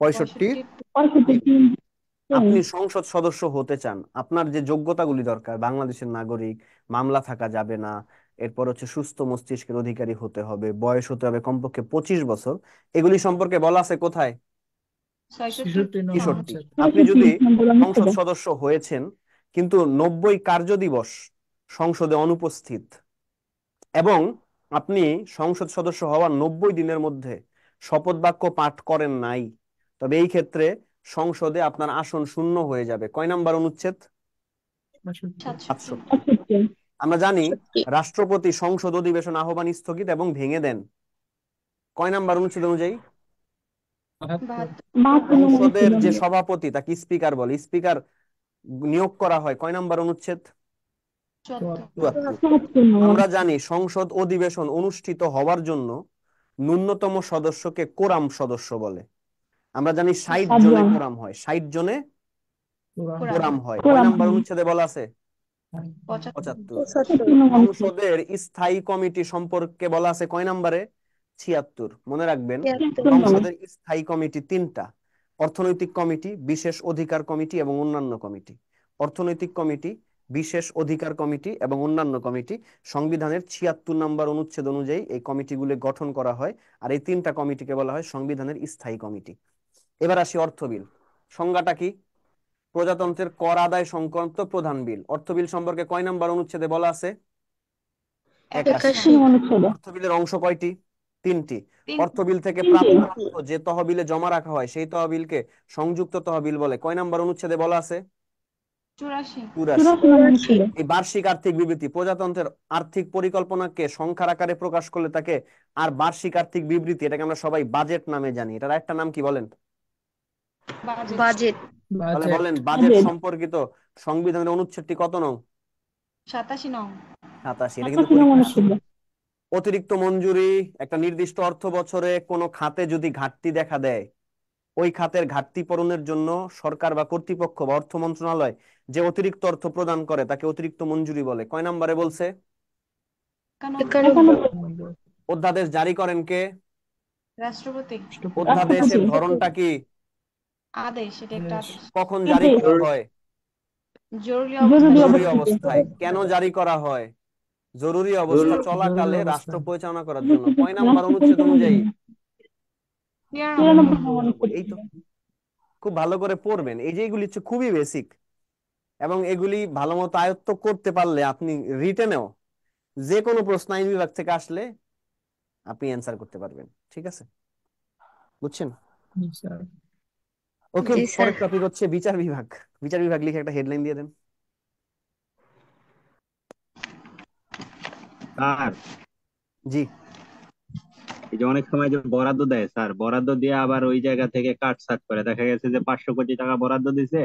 65-3। 65 আপনি সংসদ সদস্য হতে চান, আপনার যে যোগ্যতাগুলি দরকার, বাংলাদেশের নাগরিক, মামলা থাকা যাবে না, এরপর হচ্ছে সুস্থ মস্তিষ্কের অধিকারী হতে হবে, বয়স হতে হবে কমপক্ষে 25 বছর, এগুলি সম্পর্কে বলা আছে কোথায়? 66 66 নম্বর 63। অনুচ্ছেদ। আপনি যদি 65 নম্বর সংসদ অনুচ্ছেদে। সদস্য হয়েছেন কিন্তু 90 কার্য দিবস সংসদে অনুপস্থিত, এবং আপনি সংসদ সদস্য হওয়ার 90 দিনের মধ্যে শপথ বাক্য পাঠ করেন নাই, তবে এই ক্ষেত্রে সংসদে আপনার আসন শূন্য হয়ে যাবে। কয় নাম্বার অনুচ্ছেদ? 67। 67। আমরা জানি রাষ্ট্রপতি সংসদ অধিবেশন আহ্বান স্থগিত এবং ভেঙে দেন কয় নাম্বার অনুচ্ছেদ অনুযায়ী? 72। 72 নম্বর সংসদের যে অনুচ্ছেদে। সভাপতি তাকে স্পিকার বলে, স্পিকার নিয়োগ করা হয় কয় নাম্বার অনুচ্ছেদ? 74। 74। 74 নম্বর। আমরা জানি সংসদ অধিবেশন অনুষ্ঠিত হওয়ার জন্য ন্যূনতম সদস্যকে কোরাম সদস্য বলে। আমরা জানি 60 7 জনে জন। কোরাম হয়, 60 জনে কোরাম। কোরাম হয়। কয় কোরাম নাম্বার হয়। অনুচ্ছেদে বলা আছে? 75। 75। 75 নম্বর অনুচ্ছেদ। সংসদের স্থায়ী কমিটি সম্পর্কে বলা আছে কয় নাম্বারে? 76। মনে রাখবেন, 76 নম্বর। সংসদের স্থায়ী কমিটি 3টা: অর্থনৈতিক কমিটি, বিশেষ অধিকার কমিটি এবং অন্যান্য কমিটি। অর্থনৈতিক কমিটি বিশেষ অধিকার কমিটি এবং অন্যান্য কমিটি। সংবিধানের ৭৬ নম্বর অনুচ্ছেদ অনুযায়ী এই কমিটিগুলি গঠন করা হয়, আর এই 3টা কমিটিকে বলা হয় সংবিধানের স্থায়ী কমিটি। এবার আসি অর্থ বিল। সংজ্ঞাটা কি? প্রজাতন্ত্রের কর আদায় সংক্রান্ত প্রধান বিল। অর্থ বিল সম্পর্কে কয় নম্বর অনুচ্ছেদে বলা আছে? 81। 81 অনুচ্ছেদে। অর্থ বিলের অংশ কয়টি? 3টি। তিন অর্থ বিল থেকে 3টি। প্রাপ্ত অর্থ যে তহবিলে জমা রাখা হয় সেই তহবিলকে সংযুক্ত তহবিল বলে। কয় নম্বর অনুচ্ছেদে বলা আছে? 84। 84। 84 অনুচ্ছেদে। এই বার্ষিক আর্থিক বিবৃতি, প্রজাতন্ত্রের আর্থিক পরিকল্পনাকে সংখ্যার আকারে প্রকাশ করলে তাকে আর বার্ষিক আর্থিক বিবৃতি, এটাকে আমরা সবাই বাজেট নামে জানি। এটার একটা নাম কি বলেন? বাজেট। তাহলে বাজেট। বলেন বাজেট বাজেট। সম্পর্কিত সংবিধানের অনুচ্ছেদটি কত নং? 87 নং। 87। এটা কিন্তু 87 নং পরীক্ষা আসে। অনুচ্ছেদে। অতিরিক্ত মঞ্জুরি, একটা নির্দিষ্ট অর্থ বছরে কোনো খাতে যদি ঘাটতি দেখা দেয়, ওই খাতের ঘাটতি পূরণের জন্য সরকার বা কর্তৃপক্ষ বা অর্থ মন্ত্রণালয় যে অতিরিক্ত অর্থ প্রদান করে তাকে অতিরিক্ত মঞ্জুরি বলে। কয় নম্বরে বলছে? 91। অধ্যাদেশ জারি করেন কে? রাষ্ট্রপতি। অধ্যাদেশের রাষ্ট্রপতি। ধরনটা কি? আদেশ, এটা একটা আদেশ। কখন জারি আদেশ। করা হয়? জরুরি জরুরি অবস্থা। জরুরি অবস্থাতে। অবস্থায়। কেন জারি করা হয়? জরুরি অবস্থা জরুরি চলাকালে জরুরি রাষ্ট্র অবস্থা। পরিচালনা করার জন্য। কয় নাম্বার রাষ্ট্র অনুচ্ছেদ পরিচালনার অনুযায়ী? জন্য। 93। 93 নং 93। এই তো, অনুচ্ছেদে। খুব ভালো করে পড়বেন। এই যে এগুলি হচ্ছে খুবই বেসিক, এবং এগুলি ভালো মতো আয়ত্ত করতে পারলে আপনি রিটেনেও যে কোনো প্রশ্ন আইন বিভাগ থেকে আসলে আপনি অ্যান্সার করতে পারবেন। ঠিক আছে, বুঝছেন? জি স্যার। ওকে, পরের টপিক হচ্ছে বিচার বিভাগ। বিচার বিভাগ লিখে একটা হেডলাইন দিয়ে দেন। স্যার, জি। এই যে অনেক সময় যে বরাদ্দ দেয় স্যার, বরাদ্দ দিয়ে আবার ওই জায়গা থেকে কাটছাট করে, দেখা গেছে যে 500 কোটি টাকা বরাদ্দ দিছে,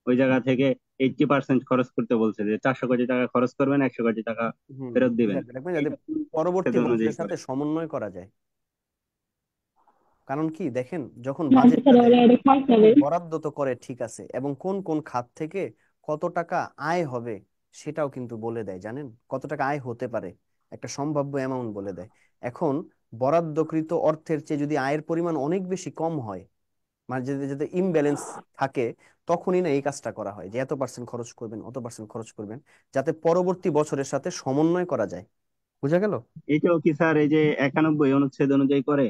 ওই জায়গা থেকে 80% খরচ করতে বলছে, যে 400 কোটি টাকা খরচ করবেন, 100 কোটি টাকা ফেরত দিবেন। দেখবেন যাতে এইটা কোন পরবর্তী অনুচ্ছেদ অনুযায়ী বছরের করে? সাথে সমন্বয় করা যায়। কারণ কি দেখেন, যখন জানতে বাজেটটা চাইলে দেয় ওরা এটা খাই যাবে। বরাদ্দ তো করে ঠিক আছে, এবং কোন কোন খাত থেকে কত টাকা আয় হবে সেটাও কিন্তু বলে দেয়। জানেন কত টাকা আয় হতে পারে? একটা সম্ভাব্য অ্যামাউন্ট বলে দেয়। এখন বরাদ্দকৃত অর্থের চেয়ে যদি আয়ের পরিমাণ অনেক বেশি কম হয়, মানে যাতে যাতে ইমব্যালেন্স থাকে, তখনই না এই কাজটা করা হয় যে এত পার্সেন্ট খরচ করবেন, অত পার্সেন্ট খরচ করবেন, যাতে পরবর্তী বছরের সাথে সমন্বয় করা যায়। বুঝা গেল? এইটাও কি স্যার এই যে 91 অনুচ্ছেদ অনুযায়ী করে?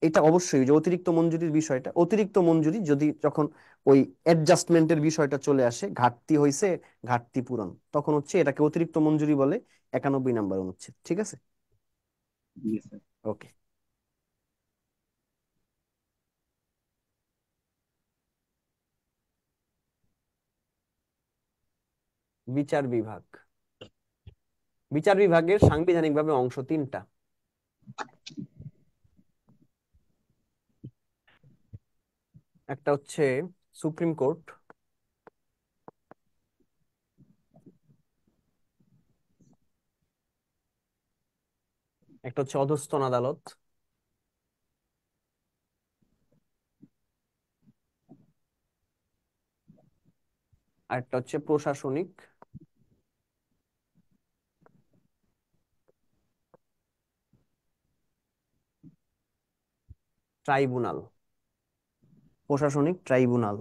এটা অবশ্যই, যে অতিরিক্ত মঞ্জুরির বিষয়টা, অতিরিক্ত মঞ্জুরি যদি যখন ওই অ্যাডজাস্টমেন্টের বিষয়টা চলে আসে, ঘাটতি হয়েছে, ঘাটতি পূরণ, তখন হচ্ছে এটাকে অতিরিক্ত মঞ্জুরি বলে। 91 নাম্বার অনুচ্ছেদ। ঠিক আছে, জি স্যার। ওকে। বিচার বিভাগ। বিচার বিভাগের সাংবিধানিকভাবে অংশ 3টা। একটা হচ্ছে সুপ্রিম কোর্ট, একটা হচ্ছে অধস্তন আদালত, আর একটা হচ্ছে প্রশাসনিক ট্রাইব্যুনাল। প্রশাসনিক ট্রাইব্যুনাল।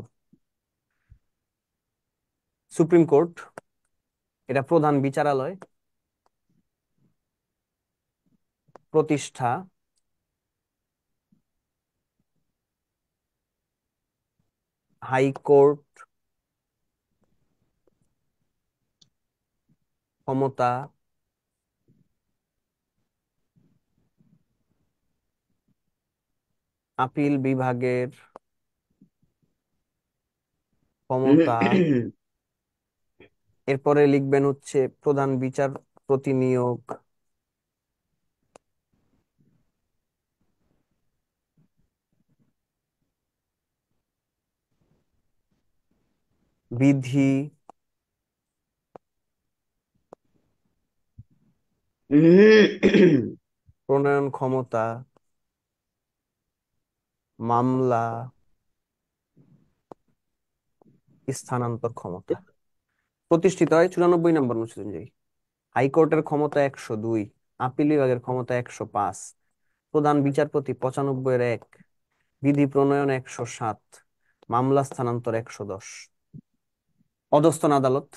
সুপ্রিম কোর্ট এটা প্রধান বিচারালয়, প্রতিষ্ঠা, হাইকোর্ট, ক্ষমতা, আপিল বিভাগের ক্ষমতা। এরপরে লিখবেন হচ্ছে প্রধান বিচারপতি নিয়োগ, বিধি, প্রণয়ন ক্ষমতা, মামলা, স্থানান্তর ক্ষমতা। প্রতিষ্ঠিত হয় 94 নম্বর অনুচ্ছেদ অনুযায়ী। হাইকোর্টের ক্ষমতা 102, আপিল বিভাগের ক্ষমতা 105, প্রধান বিচারপতি 95-1, বিধি প্রণয়ন 107, মামলা স্থানান্তর 110। অধস্তন আদালত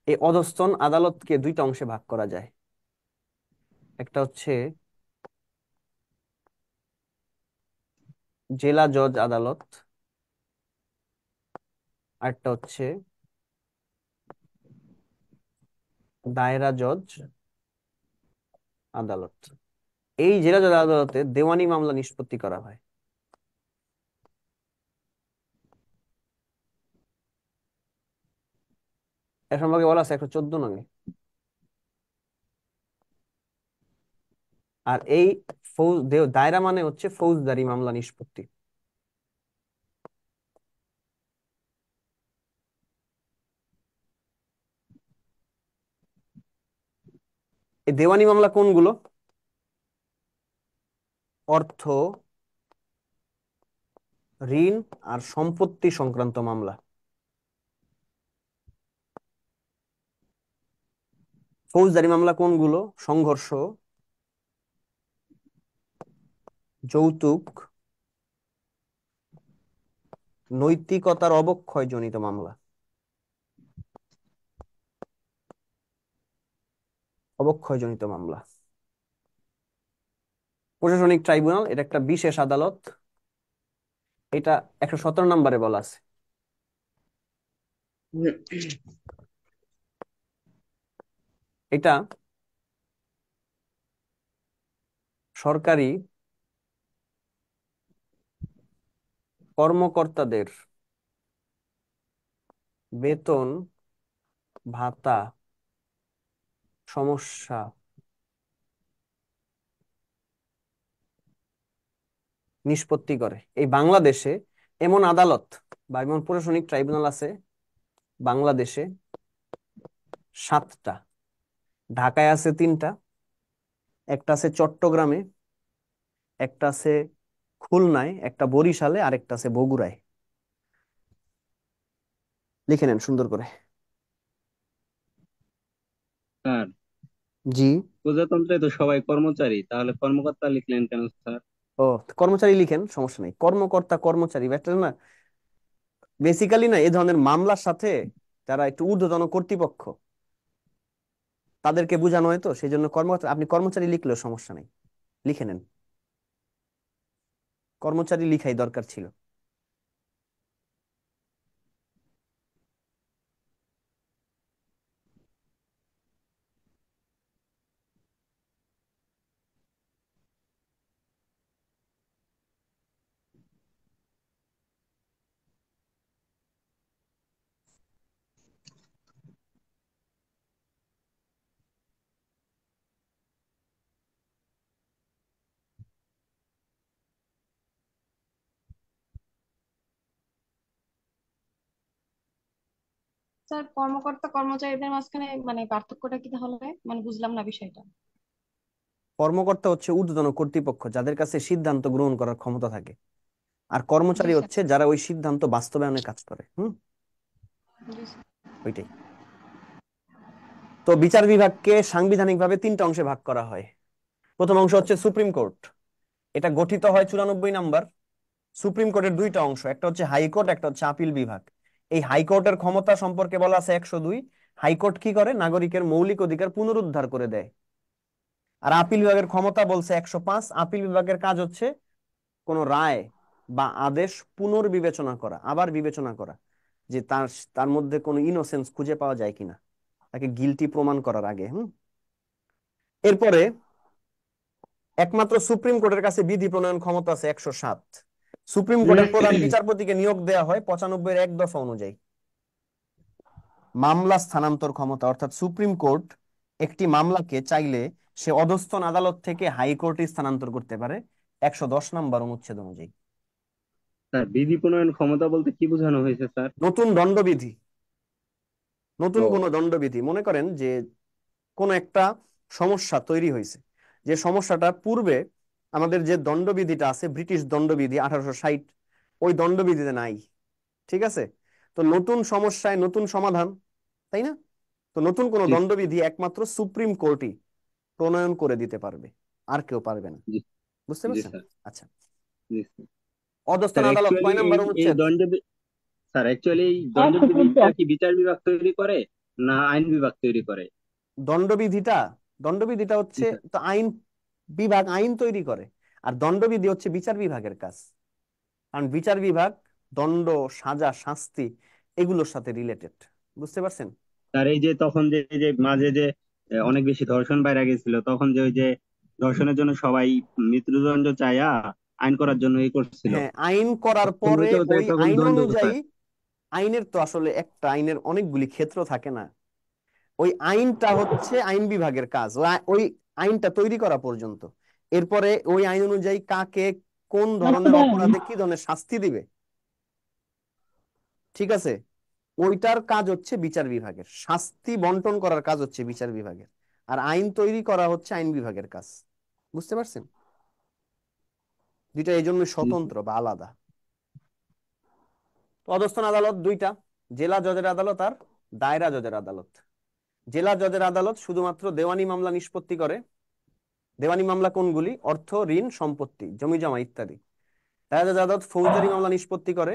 এই অধস্তন আদালতকে দুইটা অংশে ভাগ করা যায়। একটা হচ্ছে জেলা জজ আদালত, আরেকটা হচ্ছে দায়রা জজ আদালত। এই জেলা জজ আদালতে দেওয়ানি মামলা নিষ্পত্তি করা হয়। এর সম্পর্কে বলা আছে 114 নং। আর এই দায়রা মানে হচ্ছে ফৌজদারি মামলা নিষ্পত্তি। এই দেওয়ানি মামলা কোনগুলো? অর্থ, ঋণ আর সম্পত্তি সংক্রান্ত মামলা। ফৌজদারি মামলা কোনগুলো? সংঘর্ষ, যৌতুক, নৈতিকতার অবক্ষয় জনিত মামলা। অবক্ষয়জনিত মামলা। প্রশাসনিক ট্রাইব্যুনাল এটা একটা বিশেষ আদালত, এটা 117 নম্বরে বলা আছে। এটা সরকারি কর্মকর্তাদের বেতন ভাতা সমস্যা নিষ্পত্তি করে। এই বাংলাদেশে এমন আদালত বা এমন প্রশাসনিক ট্রাইব্যুনাল আছে বাংলাদেশে 7টা। ঢাকায় আছে 3টা, একটা আছে চট্টগ্রামে, একটা আছে খুলনায়, একটা বরিশালে, আরেকটা আছে বগুড়ায়। লিখে নেন সুন্দর করে। স্যার, জি। প্রজাতন্ত্রে তো সবাই কর্মচারী, তাহলে কর্মকর্তা লিখলেন কেন স্যার? ও, কর্মচারী লিখেন, সমস্যা নেই। কর্মকর্তা কর্মচারী ব্যাপারটা না, বেসিক্যালি না, এই ধরনের মামলার সাথে যারা একটু ঊর্ধ্বতন কর্তৃপক্ষ তাদেরকে বোঝানো হয়, তো সেই জন্য কর্মকর্তা, আপনি কর্মচারী লিখলেও সমস্যা নেই, লিখে নেন। কর্মচারী লিখাই দরকার ছিল। স্যার, কর্মকর্তা কর্মচারীদের মাঝখানে মানে পার্থক্যটা কি তাহলে? মানে বুঝলাম না বিষয়টা। কর্মকর্তা হচ্ছে ঊর্ধ্বতন কর্তৃপক্ষ, যাদের কাছে সিদ্ধান্ত গ্রহণ করার ক্ষমতা থাকে। আর জি কর্মচারী স্যার। হচ্ছে যারা ওই সিদ্ধান্ত বাস্তবায়নে কাজ করে। জি স্যার। ওইটাই। তো বিচার বিভাগকে সাংবিধানিকভাবে 3টা অংশে ভাগ করা হয়। প্রথম অংশ হচ্ছে সুপ্রিম কোর্ট। এটা গঠিত হয় 94 নাম্বার। সুপ্রিম কোর্টের 2টা অংশ, একটা হচ্ছে হাইকোর্ট, একটা হচ্ছে আপিল বিভাগ। এই হাইকোর্টের ক্ষমতা সম্পর্কে বলা আছে 102। হাইকোর্ট কি করে? নাগরিকের মৌলিক অধিকার পুনরুদ্ধার করে দেয়। আর আপিল বিভাগের ক্ষমতা বলছে 105। আপিল বিভাগের কাজ হচ্ছে কোন রায় বা আদেশ পুনর্বিবেচনা করা, আবার বিবেচনা করা, যে তার তার মধ্যে কোনো ইনোসেন্স খুঁজে পাওয়া যায় কিনা, তাকে গিলটি প্রমাণ করার আগে। এরপরে একমাত্র সুপ্রিম কোর্টের কাছে বিধি প্রণয়ন ক্ষমতা আছে 107। সুপ্রিম কোর্টের প্রধান বিচারপতিকে নিয়োগ দেওয়া হয় 95-এর 1 দফা অনুযায়ী। মামলা স্থানান্তর ক্ষমতা, অর্থাৎ সুপ্রিম কোর্ট একটি মামলাকে চাইলে সে অধস্তন আদালত থেকে হাইকোর্টে স্থানান্তর করতে পারে 110 নম্বর অনুচ্ছেদ অনুযায়ী। স্যার, বিধি প্রণয়ন ক্ষমতা বলতে কি বোঝানো হয়েছে স্যার? নতুন দণ্ডবিধি, নতুন ও, কোন দণ্ডবিধি, মনে করেন যে কোন একটা সমস্যা তৈরি হয়েছে, যে সমস্যাটা পূর্বে আমাদের যে দণ্ডবিধিটা আছে ব্রিটিশ দণ্ডবিধি 1860, ওই দণ্ডবিধিতে নাই। ঠিক আছে? তো নতুন সমস্যায় নতুন সমাধান, তাই না? তো নতুন কোন জি দণ্ডবিধি একমাত্র সুপ্রিম কোর্টই প্রণয়ন করে দিতে পারবে, আর কেউ পারবে না। জি বুঝতে জি পারছেন? স্যার। আচ্ছা, জি স্যার। অধস্তন স্যার, আদালত অ্যাকচুয়ালি কয় এই নম্বর এই অনুচ্ছেদ? দণ্ড স্যার, অ্যাকচুয়ালি এই 114। দণ্ডবিধিটা কি বিচার বিভাগ তৈরি করে? না আইন বিভাগ তৈরি করে? দণ্ডবিধিটা দণ্ডবিধিটা জি হচ্ছে স্যার। তো আইন বিভাগ আইন তৈরি করে, আর দণ্ডবিধি হচ্ছে বিচার বিভাগের কাজ। কারণ বিচার বিভাগ দণ্ড, সাজা, শাস্তি এগুলোর সাথে রিলেটেড। বুঝতে পারছেন? তার এই যে তখন যে এই যে মাঝে যে অনেক বেশি ধর্ষণ বাইরে গেছিল, তখন যে ওই যে ধর্ষণের জন্য সবাই মৃত্যুদণ্ড চায়া আইন করার জন্য এই করছিল, হ্যাঁ, আইন করার তখন পরে হইতেও তো ওই তখন আইন দণ্ড অনুযায়ী, স্যার। আইনের তো আসলে একটা আইনের অনেকগুলি ক্ষেত্র থাকে না, ওই আইনটা হচ্ছে আইন বিভাগের কাজ, ওই আইনটা তৈরি করা পর্যন্ত। এরপরে ওই আইন অনুযায়ী কাকে কোন ধরনের দাঁড়ান। অপরাধে কি ধরনের শাস্তি দিবে, ঠিক আছে, ওইটার কাজ হচ্ছে বিচার বিভাগের, শাস্তি বন্টন করার কাজ হচ্ছে বিচার বিভাগের, আর আইন তৈরি করা হচ্ছে আইন বিভাগের কাজ। বুঝতে পারছেন? দুইটা এই জন্য স্বতন্ত্র বা আলাদা। তো অধস্তন আদালত দুইটা, জেলা জজের আদালত আর দায়রা জজের আদালত। জেলা জজের আদালত শুধুমাত্র দেওয়ানি মামলা নিষ্পত্তি করে। দেওয়ানি মামলা কোনগুলি? অর্থ, ঋণ, সম্পত্তি, জমি জমা ইত্যাদি। দায়রা জজ আদালত ফৌজদারি মামলা নিষ্পত্তি করে,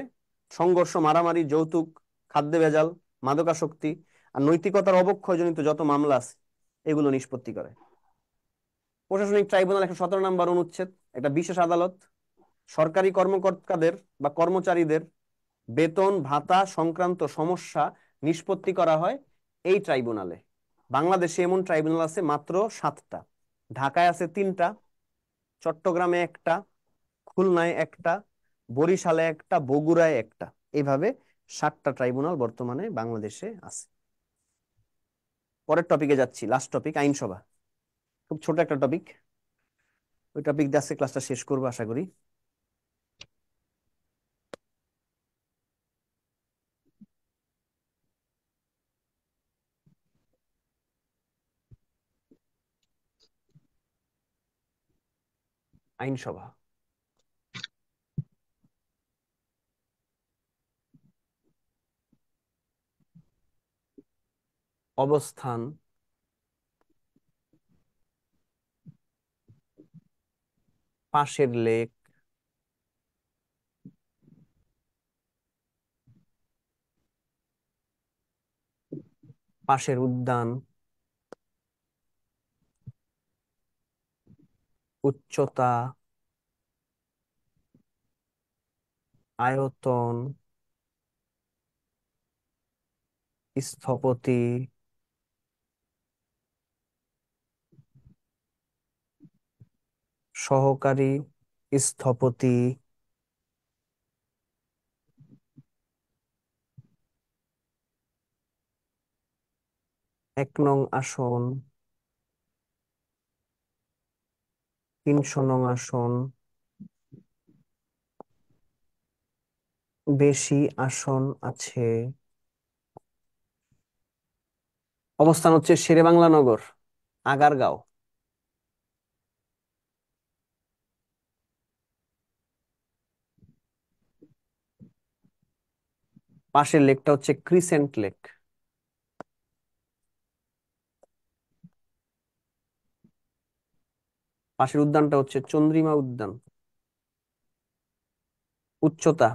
সংঘর্ষ, মারামারি, যৌতুক, খাদ্যে ভেজাল, মাদকাসক্তি আর নৈতিকতার অবক্ষয়জনিত যত মামলা আছে এগুলো নিষ্পত্তি করে। প্রশাসনিক ট্রাইব্যুনাল 117 নম্বর অনুচ্ছেদ, একটা বিশেষ আদালত। সরকারি কর্মকর্তাদের বা কর্মচারীদের বেতন ভাতা সংক্রান্ত সমস্যা নিষ্পত্তি করা হয় এই ট্রাইব্যুনালে। বাংলাদেশে এমন ট্রাইব্যুনাল আছে মাত্র 7টা। ঢাকায় আছে 3টা, চট্টগ্রামে একটা, খুলনায় একটা, বরিশালে একটা, বগুড়ায় একটা, এইভাবে 7টা ট্রাইব্যুনাল বর্তমানে বাংলাদেশে আছে। পরের টপিকে যাচ্ছি, লাস্ট টপিক, আইনসভা। খুব ছোট একটা টপিক, ওই টপিক দিয়ে আজকে ক্লাসটা শেষ করবো আশা করি। আইনসভা অবস্থান, পাশের লেক, পাশের উদ্যান, উচ্চতা, আয়তন, স্থপতি, সহকারী স্থপতি, 1 নং আসন, 300 নং আসন, বেশি আসন আছে। অবস্থান হচ্ছে শেরেবাংলা নগর, আগারগাঁও। পাশের লেকটা হচ্ছে ক্রিসেন্ট লেক। পাশের উদ্যানটা হচ্ছে চন্দ্রিমা উদ্যান। উচ্চতা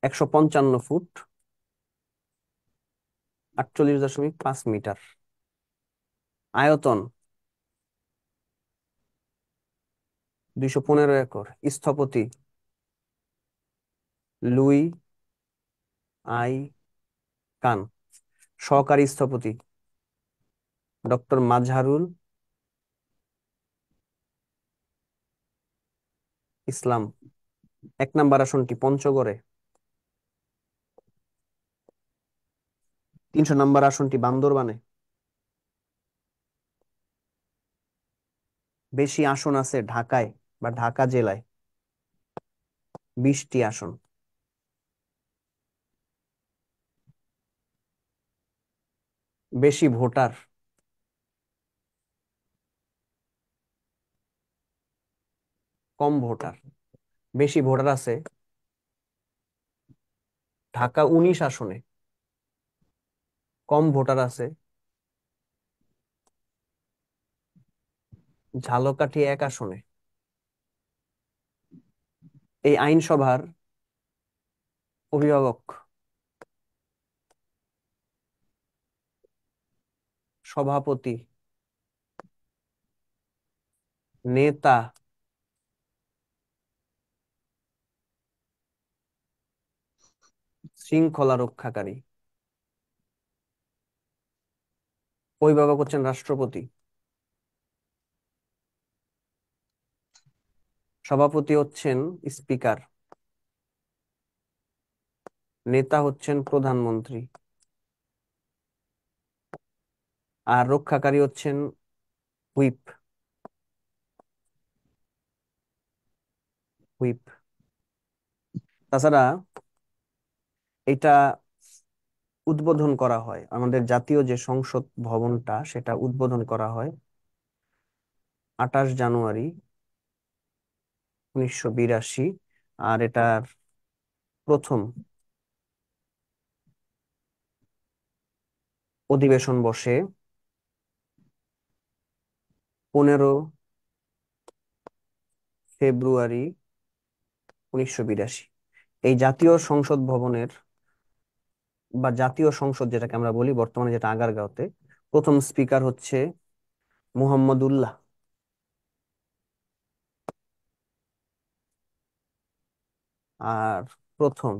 155 ফুট, 48.5 মিটার। আয়তন 215 একর। স্থপতি লুই আই কান। সহকারী স্থপতি ডক্টর মাজহারুল ইসলাম। 1 নম্বর আসনটি পঞ্চগড়ে। 300 নম্বর আসনটি বান্দরবানে। বেশি আসন আছে ঢাকায় বা ঢাকা জেলায়, 20টি আসন। বেশি ভোটার, কম ভোটার। বেশি ভোটার আছে ঢাকা 19 আসনে, কম ভোটার আছে ঝালকাঠি 1 আসনে। এই আইনসভার অভিভাবক সভাপতি, নেতা, শৃঙ্খলা রক্ষাকারী। অভিভাবক হচ্ছেন রাষ্ট্রপতি, সভাপতি হচ্ছেন স্পিকার, নেতা হচ্ছেন প্রধানমন্ত্রী, আর রক্ষাকারী হচ্ছেন হুইপ। হুইপ। তাছাড়া এটা উদ্বোধন করা হয়, আমাদের জাতীয় যে সংসদ ভবনটা সেটা উদ্বোধন করা হয় 28 জানুয়ারি 1982। আর এটার প্রথম অধিবেশন বসে 15 ফেব্রুয়ারি 1982। এই জাতীয় সংসদ ভবনের বা জাতীয় সংসদ যেটাকে আমরা বলি বর্তমানে, যেটা আগারগাঁওতে, প্রথম স্পিকার হচ্ছে মুহাম্মদুল্লাহ। আর প্রথম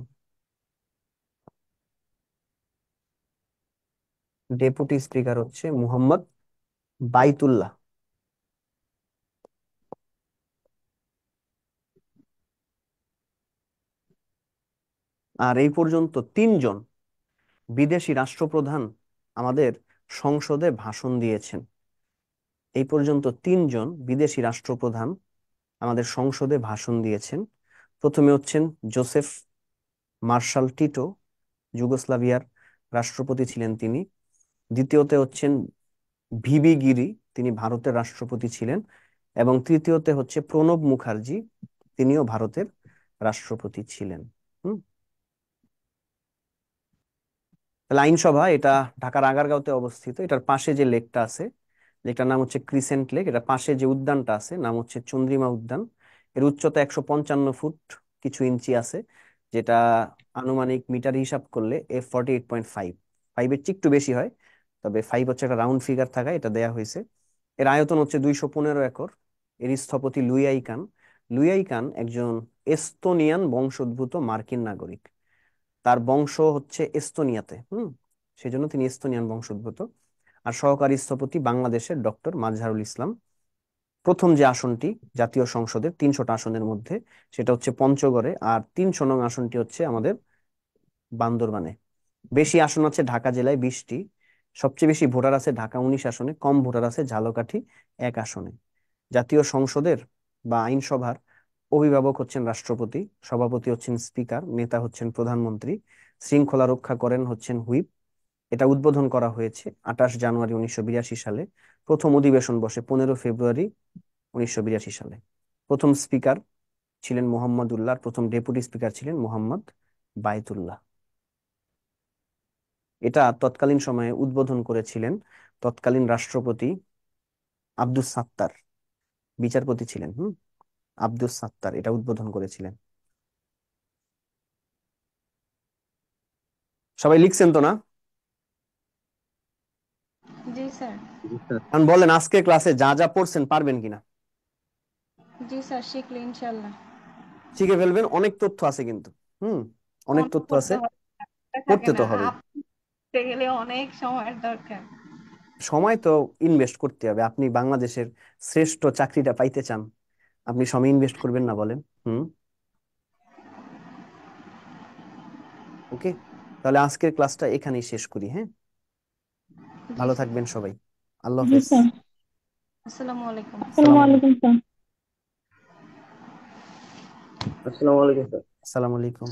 ডেপুটি স্পিকার হচ্ছে মুহাম্মদ বাইতুল্লাহ। আর এই পর্যন্ত 3জন বিদেশি রাষ্ট্রপ্রধান আমাদের সংসদে ভাষণ দিয়েছেন। এই পর্যন্ত 3জন বিদেশি রাষ্ট্রপ্রধান আমাদের সংসদে ভাষণ দিয়েছেন। প্রথমে হচ্ছেন জোসেফ মার্শাল টিটো, যুগোস্লাভিয়ার রাষ্ট্রপতি ছিলেন তিনি। দ্বিতীয়তে হচ্ছেন ভিবি গিরি, তিনি ভারতের রাষ্ট্রপতি ছিলেন। এবং তৃতীয়তে হচ্ছে প্রণব মুখার্জি, তিনিও ভারতের রাষ্ট্রপতি ছিলেন। হুম। তাহলে আইনসভা এটা ঢাকার আগারগাঁওতে অবস্থিত। এটার পাশে যে লেকটা আছে, লেকটার নাম হচ্ছে ক্রিসেন্ট লেক। এটার পাশে যে উদ্যানটা আছে নাম হচ্ছে চন্দ্রিমা উদ্যান। এর উচ্চতা 155 ফুট কিছু ইঞ্চি আছে, যেটা আনুমানিক মিটার হিসাব করলে F48.5। 5-এর চেয়ে একটু বেশি হয়, তবে 5 হচ্ছে একটা রাউন্ড ফিগার থাকা, এটা দেয়া হয়েছে। এর আয়তন হচ্ছে 215 একর। এর স্থপতি Louis I Kahn. Louis I Kahn একজন এস্তোনিয়ান বংশোদ্ভূত মার্কিন নাগরিক। তার বংশ হচ্ছে এস্তোনিয়াতে। সেজন্য তিনি এস্তোনিয়ান বংশোদ্ভূত। আর সহকারী স্থপতি বাংলাদেশের ডক্টর মাজহারুল ইসলাম। প্রথম যে আসনটি জাতীয় সংসদের 300টা আসনের মধ্যে, সেটা হচ্ছে পঞ্চগড়ে। আর 300 নং আসনটি হচ্ছে আমাদের বান্দরবানে। বেশি আসন আছে ঢাকা জেলায় 20টি। সবচেয়ে বেশি ভোটার আছে ঢাকা 19 আসনে, কম ভোটার আছে ঝালকাঠি 1 আসনে। জাতীয় সংসদের বা আইনসভার অভিভাবক হচ্ছেন রাষ্ট্রপতি, সভাপতি হচ্ছেন স্পিকার, নেতা হচ্ছেন প্রধানমন্ত্রী, শৃঙ্খলা রক্ষা করেন হচ্ছেন হুইপ। এটা উদ্বোধন করা হয়েছে 28 জানুয়ারি 1982 সালে। প্রথম অধিবেশন বসে 15 ফেব্রুয়ারি 1982 সালে। প্রথম স্পিকার ছিলেন মুহাম্মদুল্লাহ, প্রথম ডেপুটি স্পিকার ছিলেন মুহাম্মদ বায়তুল্লাহ। এটা তৎকালীন সময়ে উদ্বোধন করেছিলেন তৎকালীন রাষ্ট্রপতি আব্দুস সাত্তার, বিচারপতি ছিলেন। আব্দুস সাত্তার এটা উদ্বোধন করেছিলেন। সবাই লিখছেন তো না? জি স্যার। জি স্যার। এখন বলেন আজকে ক্লাসে যা যা পড়ছেন পারবেন কিনা? জি স্যার, শিখলে ইনশাল্লাহ। শিখে ফেলবেন, অনেক তথ্য আছে কিন্তু। অনেক মনে তথ্য করতে আছে, হয়, থাকে পড়তে না তো হবে। আপনি গেলে অনেক সময়ের দরকার। সময় তো ইনভেস্ট করতে হবে। আপনি বাংলাদেশের শ্রেষ্ঠ চাকরিটা পাইতে চান, আপনি সময় ইনভেস্ট করবেন না বলেন? ওকে, তাহলে আজকের ক্লাসটা এখানেই শেষ করি। হ্যাঁ, জি ভালো স্যার। থাকবেন সবাই। আল্লাহ জি হাফেজ। স্যার। আসসালামু আলাইকুম। আসসালামু আলাইকুম স্যার। আসসালামু আলাইকুম স্যার। আসসালামু আলাইকুম।